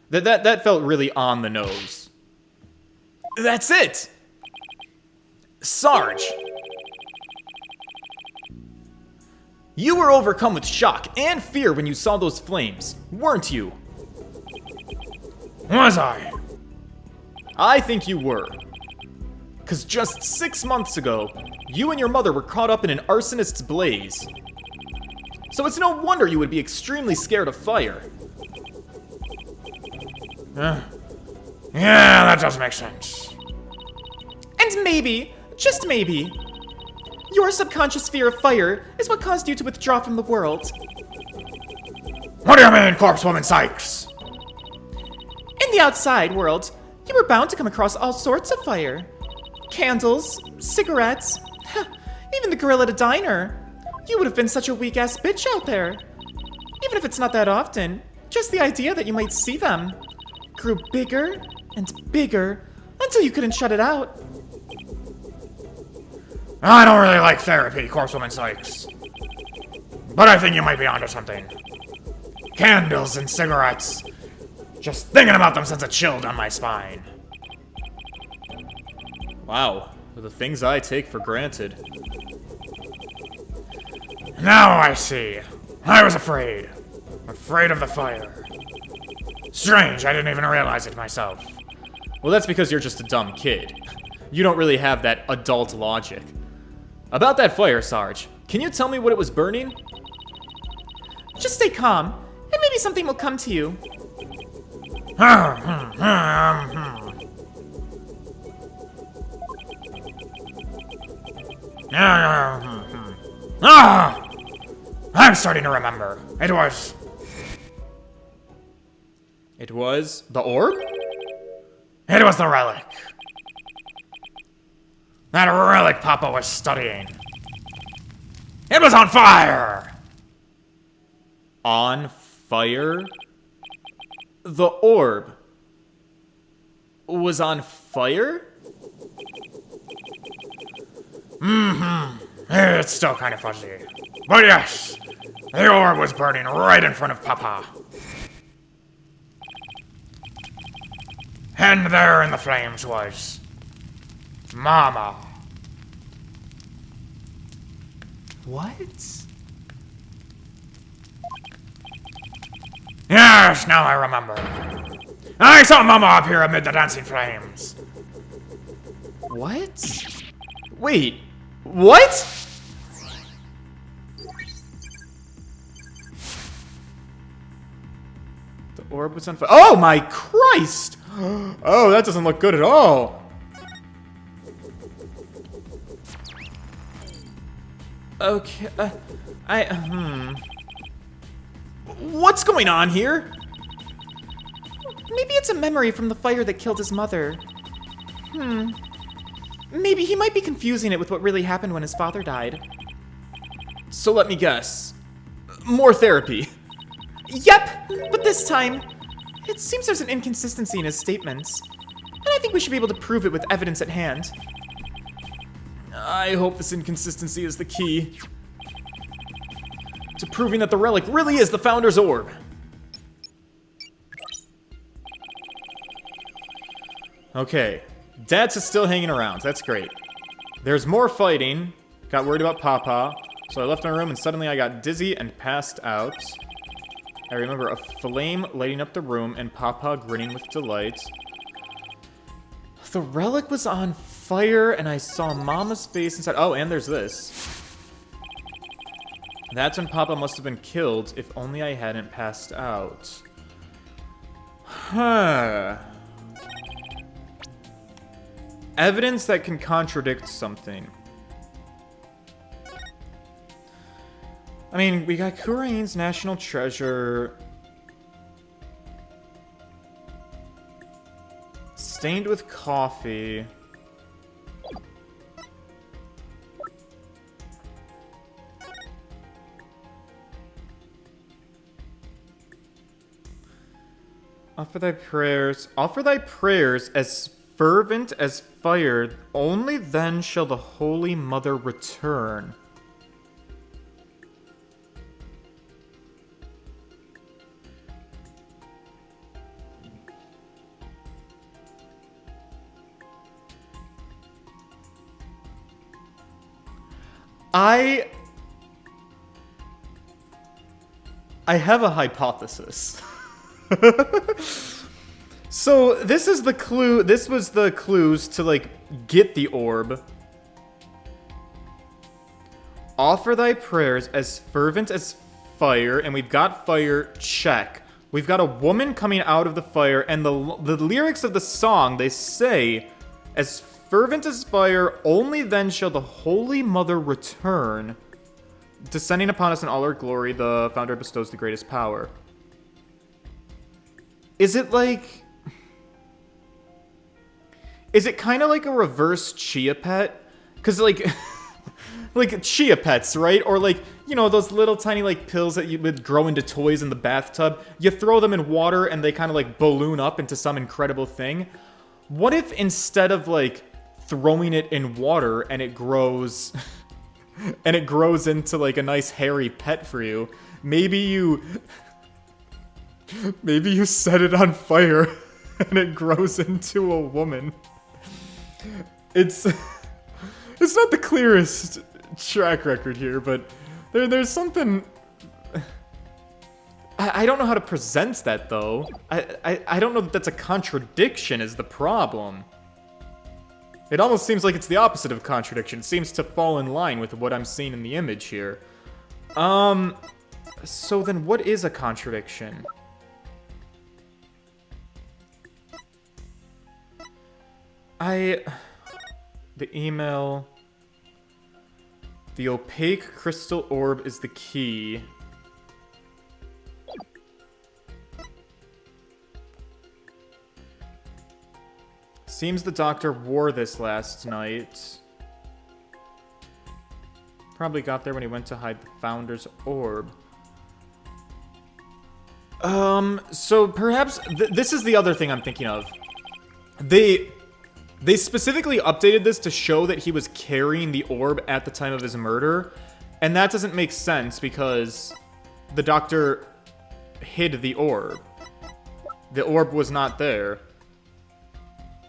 That felt really on the nose. That's it! Sarge! You were overcome with shock and fear when you saw those flames, weren't you? Was I? I think you were. 'Cause just 6 months ago, you and your mother were caught up in an arsonist's blaze. So it's no wonder you would be extremely scared of fire. Yeah, that does make sense. And maybe, just maybe, your subconscious fear of fire is what caused you to withdraw from the world. What do you mean, Corpsewoman Sykes? In the outside world, you were bound to come across all sorts of fire. Candles, cigarettes, even the grill at a diner. You would have been such a weak-ass bitch out there. Even if it's not that often, just the idea that you might see them grew bigger and bigger until you couldn't shut it out. I don't really like therapy, Corpsewoman Sykes. But I think you might be onto something. candles and cigarettes. Just thinking about them sends a chill down my spine. Wow, the things I take for granted. Now I see. I was afraid. Afraid of the fire. Strange, I didn't even realize it myself. Well, that's because you're just a dumb kid. You don't really have that adult logic. About that fire, Sarge, can you tell me what it was burning? Just stay calm, and maybe something will come to you. I'm starting to remember. It was the orb? It was the relic. That relic Papa was studying. It was on fire! On fire? The orb was on fire? It's still kind of fuzzy. But yes, the orb was burning right in front of Papa. And there in the flames was Mama. What? Yes, now I remember. I saw Mama up here amid the dancing flames. What? Wait, what? The orb was on fire. Oh my Christ! Oh, that doesn't look good at all. Okay, What's going on here? Maybe it's a memory from the fire that killed his mother. Maybe he might be confusing it with what really happened when his father died. So let me guess. More therapy. Yep, but this time, it seems there's an inconsistency in his statements. And I think we should be able to prove it with evidence at hand. I hope this inconsistency is the key to proving that the relic really is the Founder's orb. Okay, Dad's is still hanging around. That's great. There's more fighting. Got worried about Papa, so I left my room and suddenly I got dizzy and passed out. I remember a flame lighting up the room and Papa grinning with delight. The relic was on fire and I saw Mama's face inside. Oh, and there's this. That's when Papa must have been killed, if only I hadn't passed out. Huh. Evidence that can contradict something. I mean, we got Kurain's National Treasure. Stained with coffee. Offer thy prayers. Offer thy prayers as fervent as fire. Only then shall the Holy Mother return. I have a hypothesis. So this is the clue. This was the clues to like get the orb. Offer thy prayers as fervent as fire, and we've got fire. Check. We've got a woman coming out of the fire, and the lyrics of the song, they say, as fervent as fire, only then shall the Holy Mother return. Descending upon us in all her glory, the Founder bestows the greatest power. Is it like... Is it kind of like a reverse Chia Pet? Because, like... like Chia Pets, right? Or, like, you know, those little tiny, like, pills that you would grow into toys in the bathtub. You throw them in water and they kind of, like, balloon up into some incredible thing. What if instead of, like, throwing it in water and it grows... and it grows into, like, a nice hairy pet for you, maybe you Maybe you set it on fire and it grows into a woman. It's not the clearest track record here, but there's something. I don't know how to present that though. I don't know that that's a contradiction is the problem. It almost seems like it's the opposite of contradiction. It seems to fall in line with what I'm seeing in the image here. So then what is a contradiction? The email... The opaque crystal orb is the key. Seems the doctor wore this last night. Probably got there when he went to hide the Founder's orb. So perhaps... this is the other thing I'm thinking of. They specifically updated this to show that he was carrying the orb at the time of his murder. And that doesn't make sense because the doctor hid the orb. The orb was not there.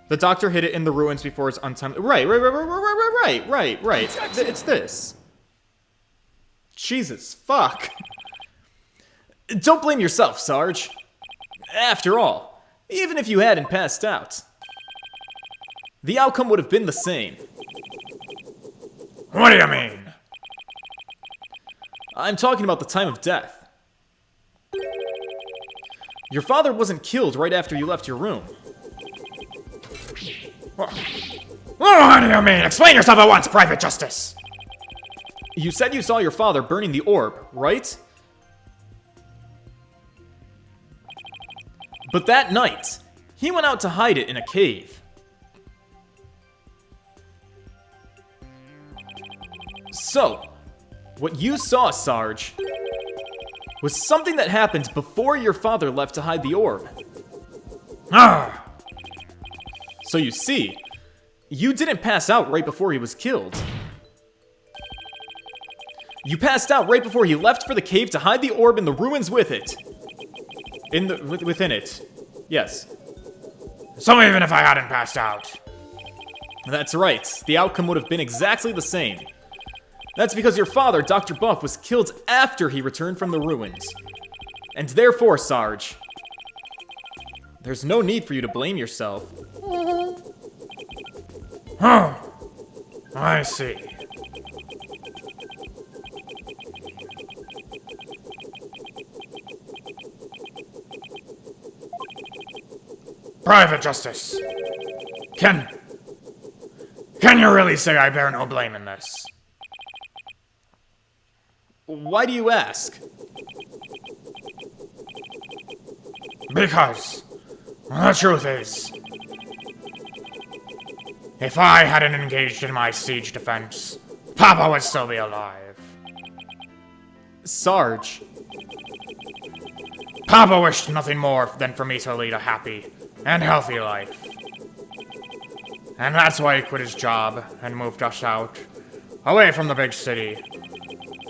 The doctor hid it in the ruins before his untimely... Right. It's this. Jesus, fuck. Don't blame yourself, Sarge. After all, even if you hadn't passed out, the outcome would have been the same. What do you mean? I'm talking about the time of death. Your father wasn't killed right after you left your room. What do you mean? Explain yourself at once, Private Justice! You said you saw your father burning the orb, right? But that night, he went out to hide it in a cave. So, what you saw, Sarge, was something that happened before your father left to hide the orb. Ah! So you see, you didn't pass out right before he was killed. You passed out right before he left for the cave to hide the orb in the ruins with it. Within it. Yes. So even if I hadn't passed out... That's right. The outcome would have been exactly the same. That's because your father, Dr. Buff, was killed after he returned from the ruins. And therefore, Sarge, there's no need for you to blame yourself. Oh, I see. Private Justice, can you really say I bear no blame in this? Why do you ask? Because the truth is, if I hadn't engaged in my siege defense, Papa would still be alive. Sarge. Papa wished nothing more than for me to lead a happy and healthy life. And that's why he quit his job and moved us out, away from the big city.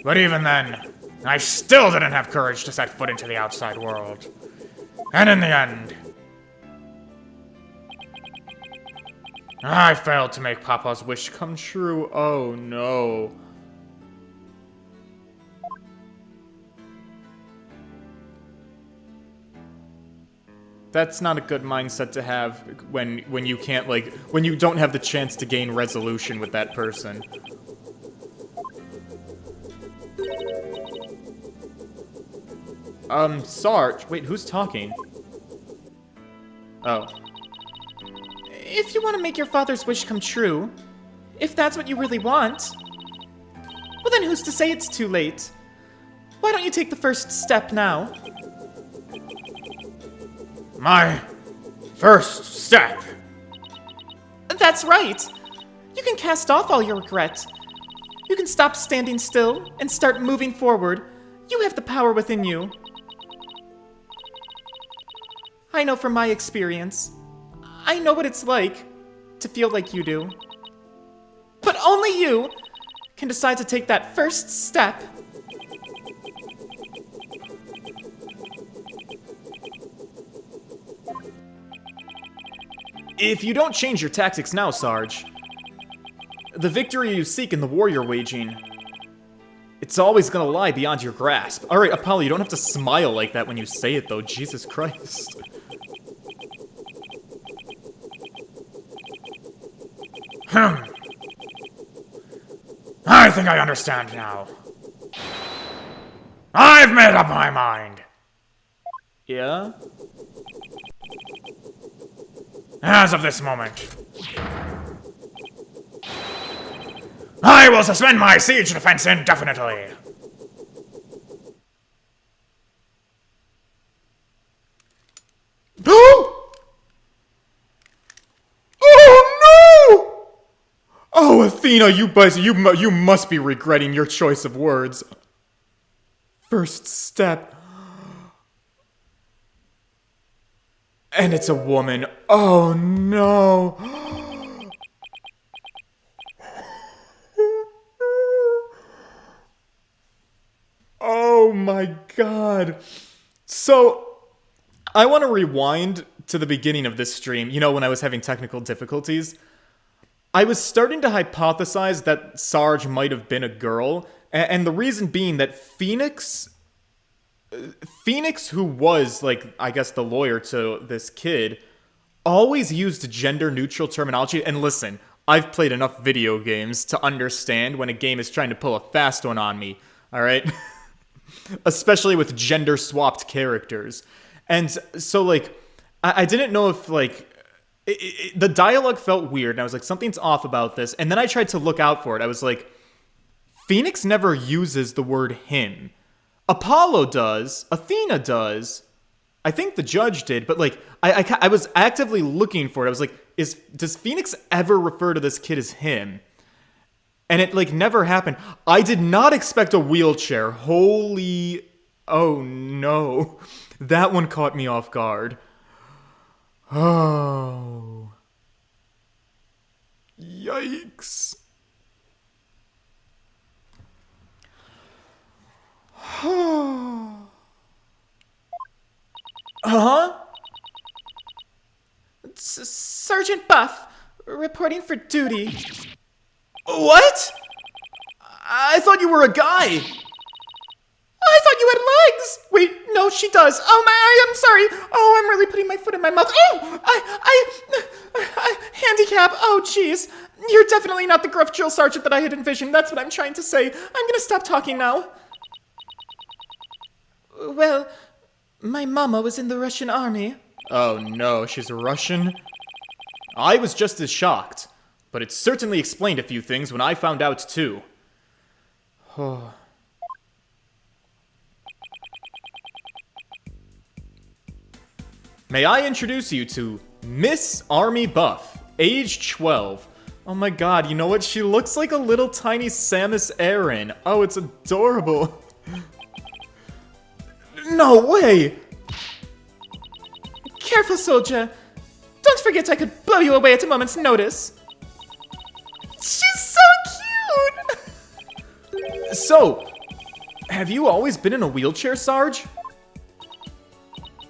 But even then, I still didn't have courage to set foot into the outside world. And in the end, I failed to make Papa's wish come true. Oh no. That's not a good mindset to have when you can't, like, when you don't have the chance to gain resolution with that person. Sarge. Wait, who's talking? Oh. If you want to make your father's wish come true, if that's what you really want, well then who's to say it's too late? Why don't you take the first step now? My first step. That's right! You can cast off all your regret. You can stop standing still and start moving forward. You have the power within you. I know from my experience. I know what it's like to feel like you do. But only you can decide to take that first step. If you don't change your tactics now, Sarge, the victory you seek in the war you're waging, it's always gonna lie beyond your grasp. Alright, Apollo, you don't have to smile like that when you say it, though. Jesus Christ. I think I understand now. I've made up my mind. Yeah? As of this moment, I will suspend my siege defense indefinitely. Oh no! Oh, Athena, you must be regretting your choice of words. First step. And it's a woman. Oh no. Oh my god. So, I want to rewind to the beginning of this stream, you know, when I was having technical difficulties. I was starting to hypothesize that Sarge might have been a girl, and the reason being that Phoenix, who was, like, I guess the lawyer to this kid, always used gender-neutral terminology. And listen, I've played enough video games to understand when a game is trying to pull a fast one on me, alright? Especially with gender-swapped characters. And so, like, I didn't know if, like, the dialogue felt weird, and I was like, something's off about this. And then I tried to look out for it. I was like, Phoenix never uses the word him. Apollo does. Athena does. I think the judge did, but, like, I was actively looking for it. I was like, does Phoenix ever refer to this kid as him? And it, like, never happened. I did not expect a wheelchair. Holy... Oh, no. That one caught me off guard. Oh. Yikes. Huh? Sergeant Buff, reporting for duty. What? I thought you were a guy. I thought you had legs! Wait, no, she does. Oh my, I am sorry. Oh, I'm really putting my foot in my mouth. Oh, I handicap. Oh, jeez. You're definitely not the gruff drill sergeant that I had envisioned. That's what I'm trying to say. I'm gonna stop talking now. Well, my mama was in the Russian army. Oh no, she's Russian? I was just as shocked, but it certainly explained a few things when I found out too. May I introduce you to Miss Army Buff, age 12. Oh my god, you know what? She looks like a little tiny Samus Aran. Oh, it's adorable. No way! Careful, soldier. Don't forget I could blow you away at a moment's notice. She's so cute! So, have you always been in a wheelchair, Sarge?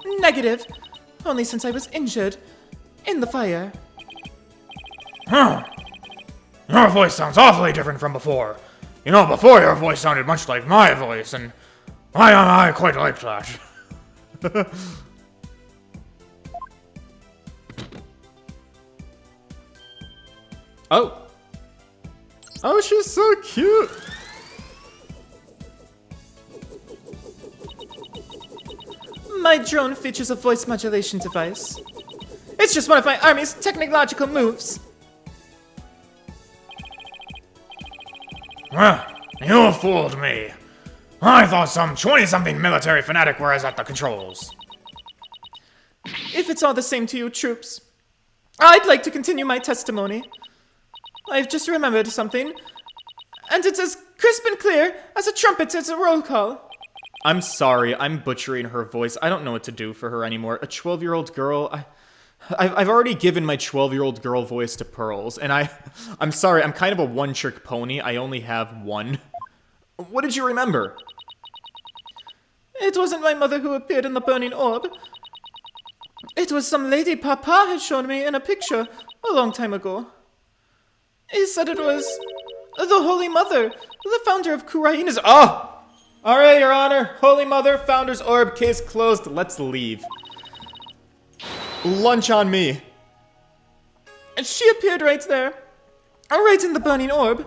Negative. Only since I was injured. In the fire. Huh. Your voice sounds awfully different from before. You know, before your voice sounded much like my voice, and I quite liked that. Oh. Oh, she's so cute. My drone features a voice modulation device. It's just one of my army's technological moves. Well, you fooled me. I thought some 20-something military fanatic were at the controls. If it's all the same to you, troops, I'd like to continue my testimony. I've just remembered something, and it's as crisp and clear as a trumpet as a roll call. I'm sorry, I'm butchering her voice. I don't know what to do for her anymore. A 12-year-old girl, I've already given my 12-year-old girl voice to Pearls, and I'm sorry, I'm kind of a one-trick pony. I only have one. What did you remember? It wasn't my mother who appeared in the burning orb. It was some lady Papa had shown me in a picture a long time ago. He said it was the Holy Mother, the founder of Kuraina's. Oh! Alright, Your Honor. Holy Mother, Founder's Orb, case closed. Let's leave. Lunch on me. And she appeared right there. Right in the burning orb.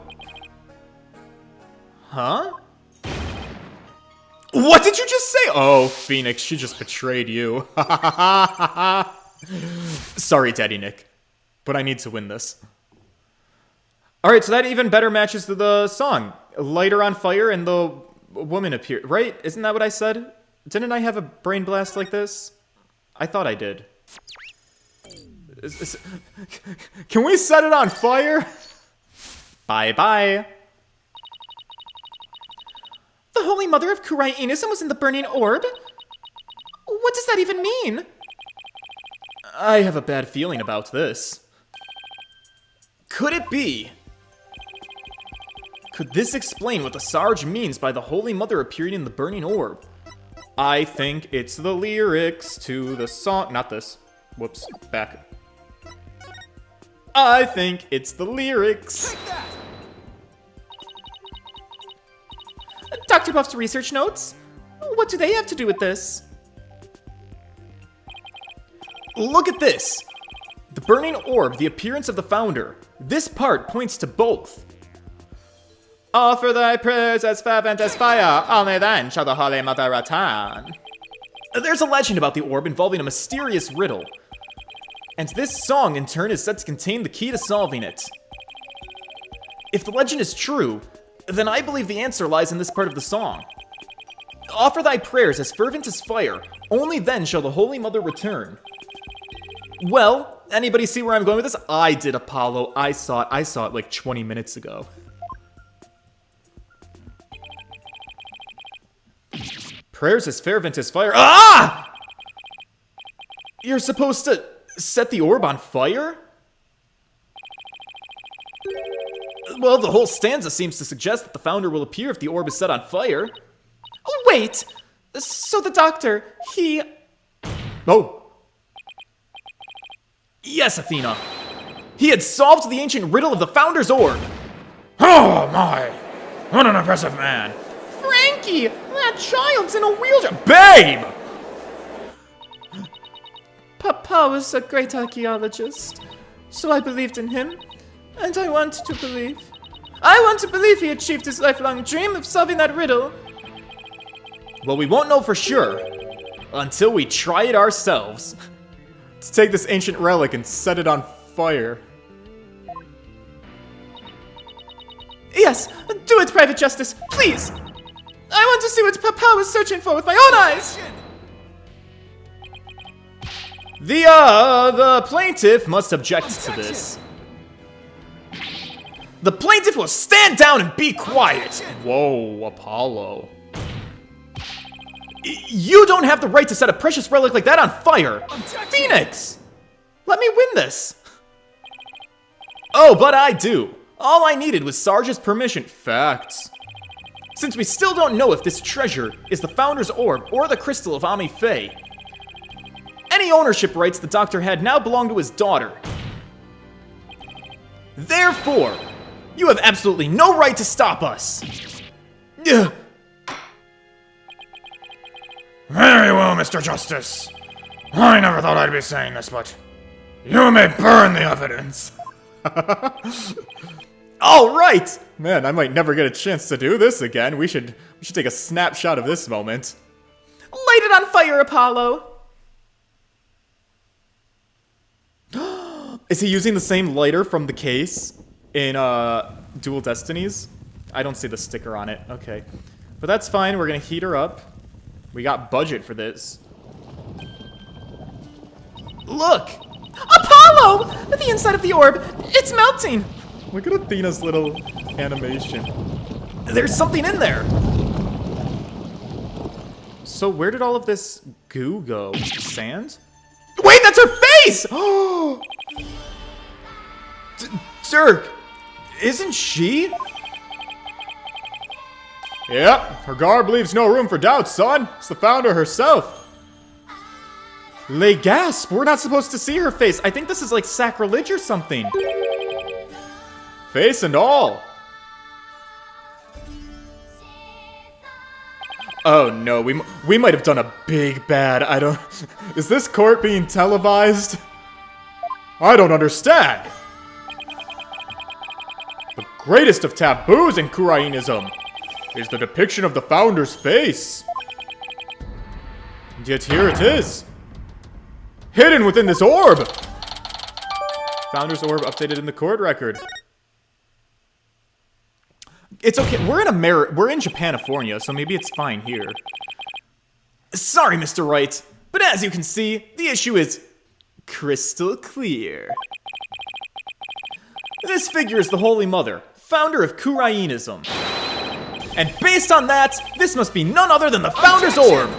Huh? What did you just say? Oh, Phoenix, she just betrayed you. Sorry, Daddy Nick. But I need to win this. Alright, so that even better matches to the song. Lighter on fire and the woman appeared. Right? Isn't that what I said? Didn't I have a brain blast like this? I thought I did. Can we set it on fire? Bye-bye. The Holy Mother of Kuraina's was in the burning orb? What does that even mean? I have a bad feeling about this. Could it be? Could this explain what the sarge means by the Holy Mother appearing in the burning orb? I think it's the lyrics to the song. Not this. Whoops. Back. I think it's the lyrics. Dr. Buff's research notes? What do they have to do with this? Look at this! The burning orb, the appearance of the founder. This part points to both. Offer thy prayers as fervent as fire, only then shall the Holy Mother return. There's a legend about the orb involving a mysterious riddle. And this song, in turn, is said to contain the key to solving it. If the legend is true, then I believe the answer lies in this part of the song. Offer thy prayers as fervent as fire, only then shall the Holy Mother return. Well, anybody see where I'm going with this? I did, Apollo. I saw it like 20 minutes ago. Prayers as fervent as fire. Ah! You're supposed to set the orb on fire? Well, the whole stanza seems to suggest that the founder will appear if the orb is set on fire. Oh, wait! So the doctor, he... Oh. Yes, Athena. He had solved the ancient riddle of the founder's orb. Oh my! What an impressive man! Frankie! That child's in a wheelchair! Babe! Papa was a great archaeologist, so I believed in him, and I want to believe. I want to believe he achieved his lifelong dream of solving that riddle. Well, we won't know for sure until we try it ourselves. Let's take this ancient relic and set it on fire. Yes, do it, Private Justice, please! I want to see what Papa was searching for with my own eyes! The plaintiff must object to this. The plaintiff will stand down and be quiet. Whoa, Apollo. You don't have the right to set a precious relic like that on fire. Phoenix! Let me win this. Oh, but I do. All I needed was Sarge's permission. Facts. Since we still don't know if this treasure is the Founder's Orb or the Crystal of Ami Faye, any ownership rights the Doctor had now belong to his daughter. Therefore, you have absolutely no right to stop us. Ugh. Very well, Mr. Justice. I never thought I'd be saying this, but you may burn the evidence. All right! Man, I might never get a chance to do this again. We should take a snapshot of this moment. Light it on fire, Apollo! Is he using the same lighter from the case in Dual Destinies? I don't see the sticker on it. Okay. But that's fine. We're gonna heat her up. We got budget for this. Look! Apollo! The inside of the orb, it's melting! Look at Athena's little animation. There's something in there! So where did all of this goo go? Sand? Wait, that's her face! Oh! Dirk, isn't she? Yep, her garb leaves no room for doubt, son. It's the founder herself. Les gasp! We're not supposed to see her face. I think this is like sacrilege or something. Face and all. Oh no, we might have done a big bad. I don't... Is this court being televised? I don't understand. The greatest of taboos in Kurainism is the depiction of the founder's face. And yet here it is. Hidden within this orb! Founder's orb updated in the court record. It's okay, we're in Japanifornia, so maybe it's fine here. Sorry, Mr. Wright, but as you can see, the issue is crystal clear. This figure is the Holy Mother, founder of Kurainism. And based on that, this must be none other than the Founder's Orb!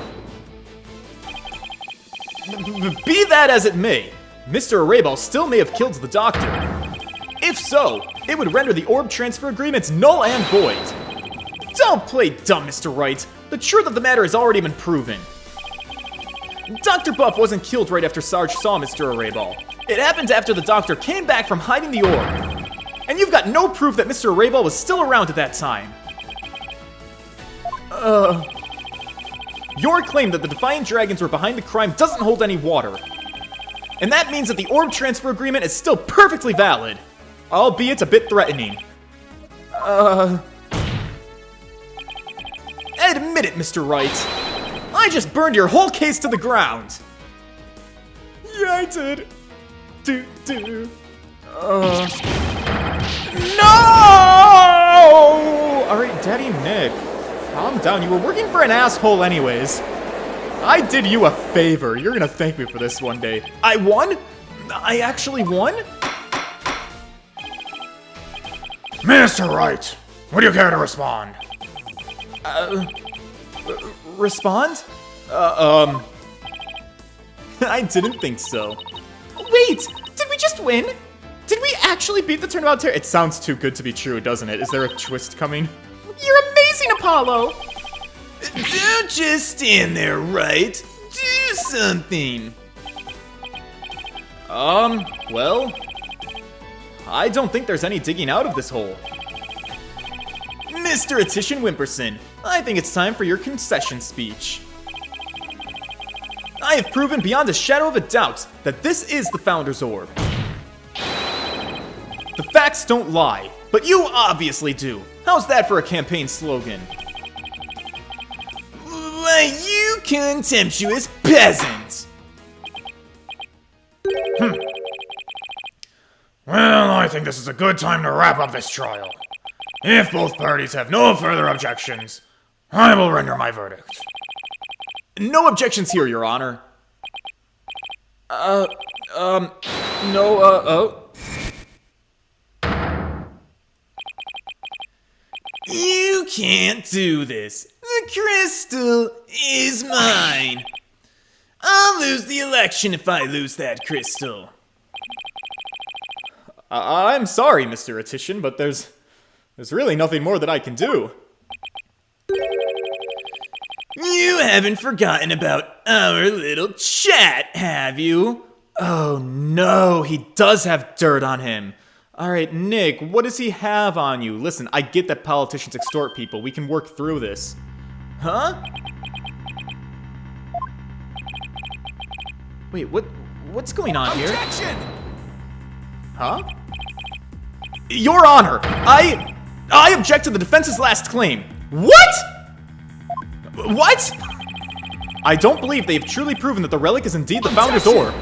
Be that as it may, Mr. Arable still may have killed the Doctor. If so, it would render the orb transfer agreements null and void. Don't play dumb, Mr. Wright. The truth of the matter has already been proven. Dr. Buff wasn't killed right after Sarge saw Mr. Arable. It happened after the Doctor came back from hiding the orb. And you've got no proof that Mr. Arable was still around at that time. Your claim that the Defiant Dragons were behind the crime doesn't hold any water. And that means that the orb transfer agreement is still perfectly valid. Albeit a bit threatening. Admit it, Mr. Wright. I just burned your whole case to the ground. Yeah, I did. No! Alright, Daddy Nick. Calm down. You were working for an asshole anyways. I did you a favor. You're gonna thank me for this one day. I won? I actually won? Mr. Wright, would you care to respond? Respond? I didn't think so. Wait, did we just win? Did we actually beat the Turnabout Terror? It sounds too good to be true, doesn't it? Is there a twist coming? You're amazing, Apollo! Don't just stand there, Wright. Do something. Well, I don't think there's any digging out of this hole. Mr. Attition Wimperson, I think it's time for your concession speech. I have proven beyond a shadow of a doubt that this is the Founder's Orb. The facts don't lie, but you obviously do. How's that for a campaign slogan? Why, you contemptuous peasant! Well, I think this is a good time to wrap up this trial. If both parties have no further objections, I will render my verdict. No objections here, Your Honor. You can't do this. The crystal is mine. I'll lose the election if I lose that crystal. I'm sorry, Mr. Attition, but there's really nothing more that I can do. You haven't forgotten about our little chat, have you? Oh no, he does have dirt on him. Alright, Nick, what does he have on you? Listen, I get that politicians extort people. We can work through this. Huh? Wait, what's going on here? Objection! Huh? Your Honor, I object to the defense's last claim. What? What? I don't believe they have truly proven that the relic is indeed the Founder's Orb.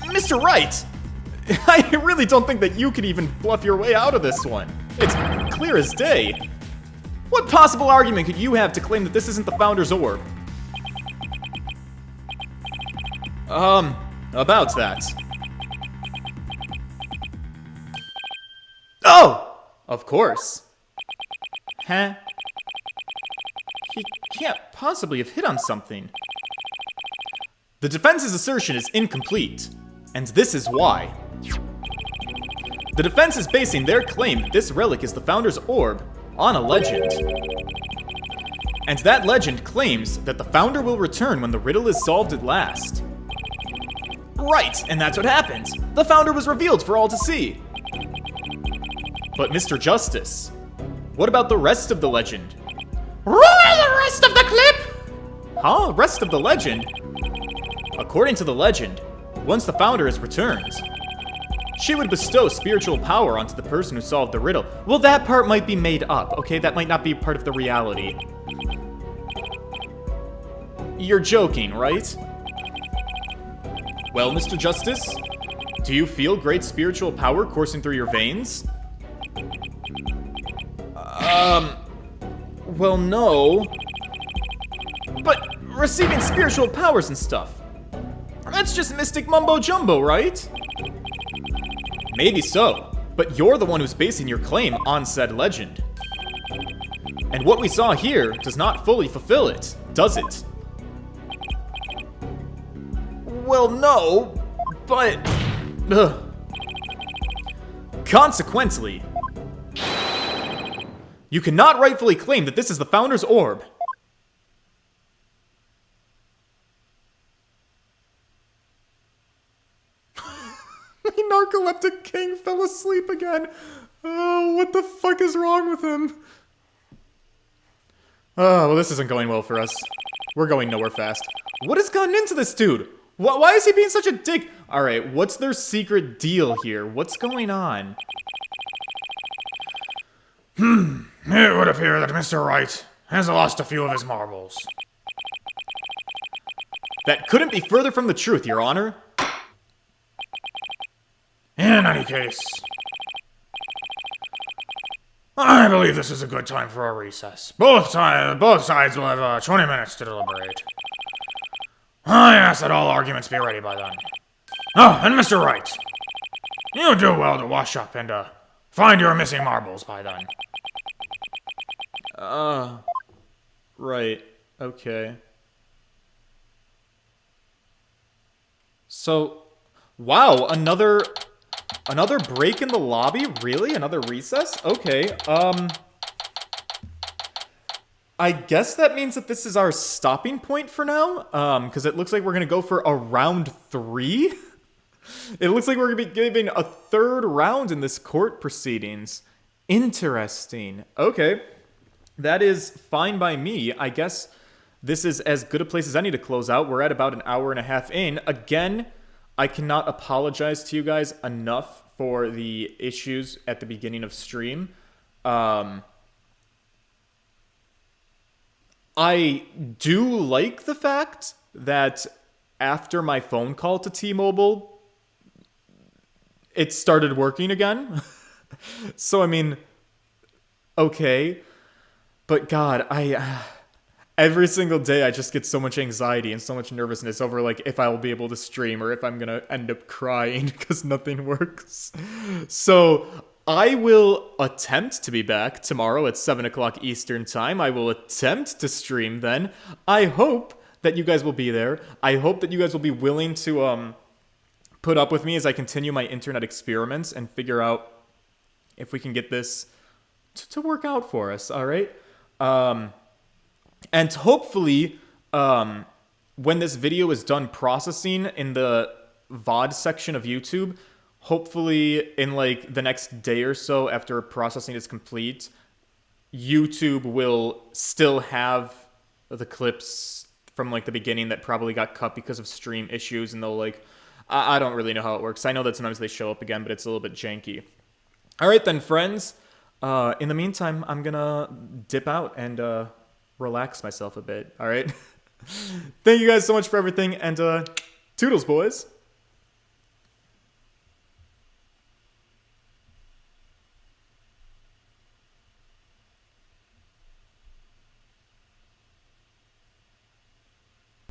Mr. Wright, I really don't think that you could even bluff your way out of this one. It's clear as day. What possible argument could you have to claim that this isn't the Founder's Orb? About that. Oh! Of course. Huh? He can't possibly have hit on something. The defense's assertion is incomplete, and this is why. The defense is basing their claim that this relic is the Founder's Orb on a legend. And that legend claims that the founder will return when the riddle is solved at last. Right, and that's what happened. The founder was revealed for all to see. But Mr. Justice, what about the rest of the legend? Roll the rest of the clip! Huh? Rest of the legend? According to the legend, once the founder is returned, she would bestow spiritual power onto the person who solved the riddle. Well, that part might be made up, okay? That might not be part of the reality. You're joking, right? Well, Mr. Justice, do you feel great spiritual power coursing through your veins? Well, no. But receiving spiritual powers and stuff, that's just mystic mumbo-jumbo, right? Maybe so, but you're the one who's basing your claim on said legend. And what we saw here does not fully fulfill it, does it? Well, no, but... Consequently, you cannot rightfully claim that this is the Founder's orb. The narcoleptic king fell asleep again. Oh, what the fuck is wrong with him? Oh, well, this isn't going well for us. We're going nowhere fast. What has gotten into this dude? Why is he being such a dick? Alright, what's their secret deal here? What's going on? It would appear that Mr. Wright has lost a few of his marbles. That couldn't be further from the truth, Your Honor. In any case, I believe this is a good time for a recess. Both sides will have 20 minutes to deliberate. I ask that all arguments be ready by then. Oh, and Mr. Wright, you do well to wash up and find your missing marbles by then. Right. Okay. So, wow, another break in the lobby? Really? Another recess? Okay, I guess that means that this is our stopping point for now, because it looks like we're gonna go for a round 3? It looks like we're gonna be giving a 3rd round in this court proceedings. Interesting. Okay. That is fine by me. I guess this is as good a place as any to close out. We're at about an hour and a half in. Again, I cannot apologize to you guys enough for the issues at the beginning of stream. I do like the fact that after my phone call to T-Mobile, it started working again. So, I mean, okay. But God, every single day I just get so much anxiety and so much nervousness over, like, if I will be able to stream or if I'm gonna end up crying because nothing works. So I will attempt to be back tomorrow at 7 o'clock Eastern time. I will attempt to stream then. I hope that you guys will be there. I hope that you guys will be willing to put up with me as I continue my internet experiments and figure out if we can get this to work out for us, all right? And hopefully, when this video is done processing in the VOD section of YouTube, hopefully in like the next day or so after processing is complete, YouTube will still have the clips from like the beginning that probably got cut because of stream issues, and they'll like, I don't really know how it works. I know that sometimes they show up again, but it's a little bit janky. All right then, friends. In the meantime, I'm gonna dip out and relax myself a bit, all right? Thank you guys so much for everything, and toodles, boys.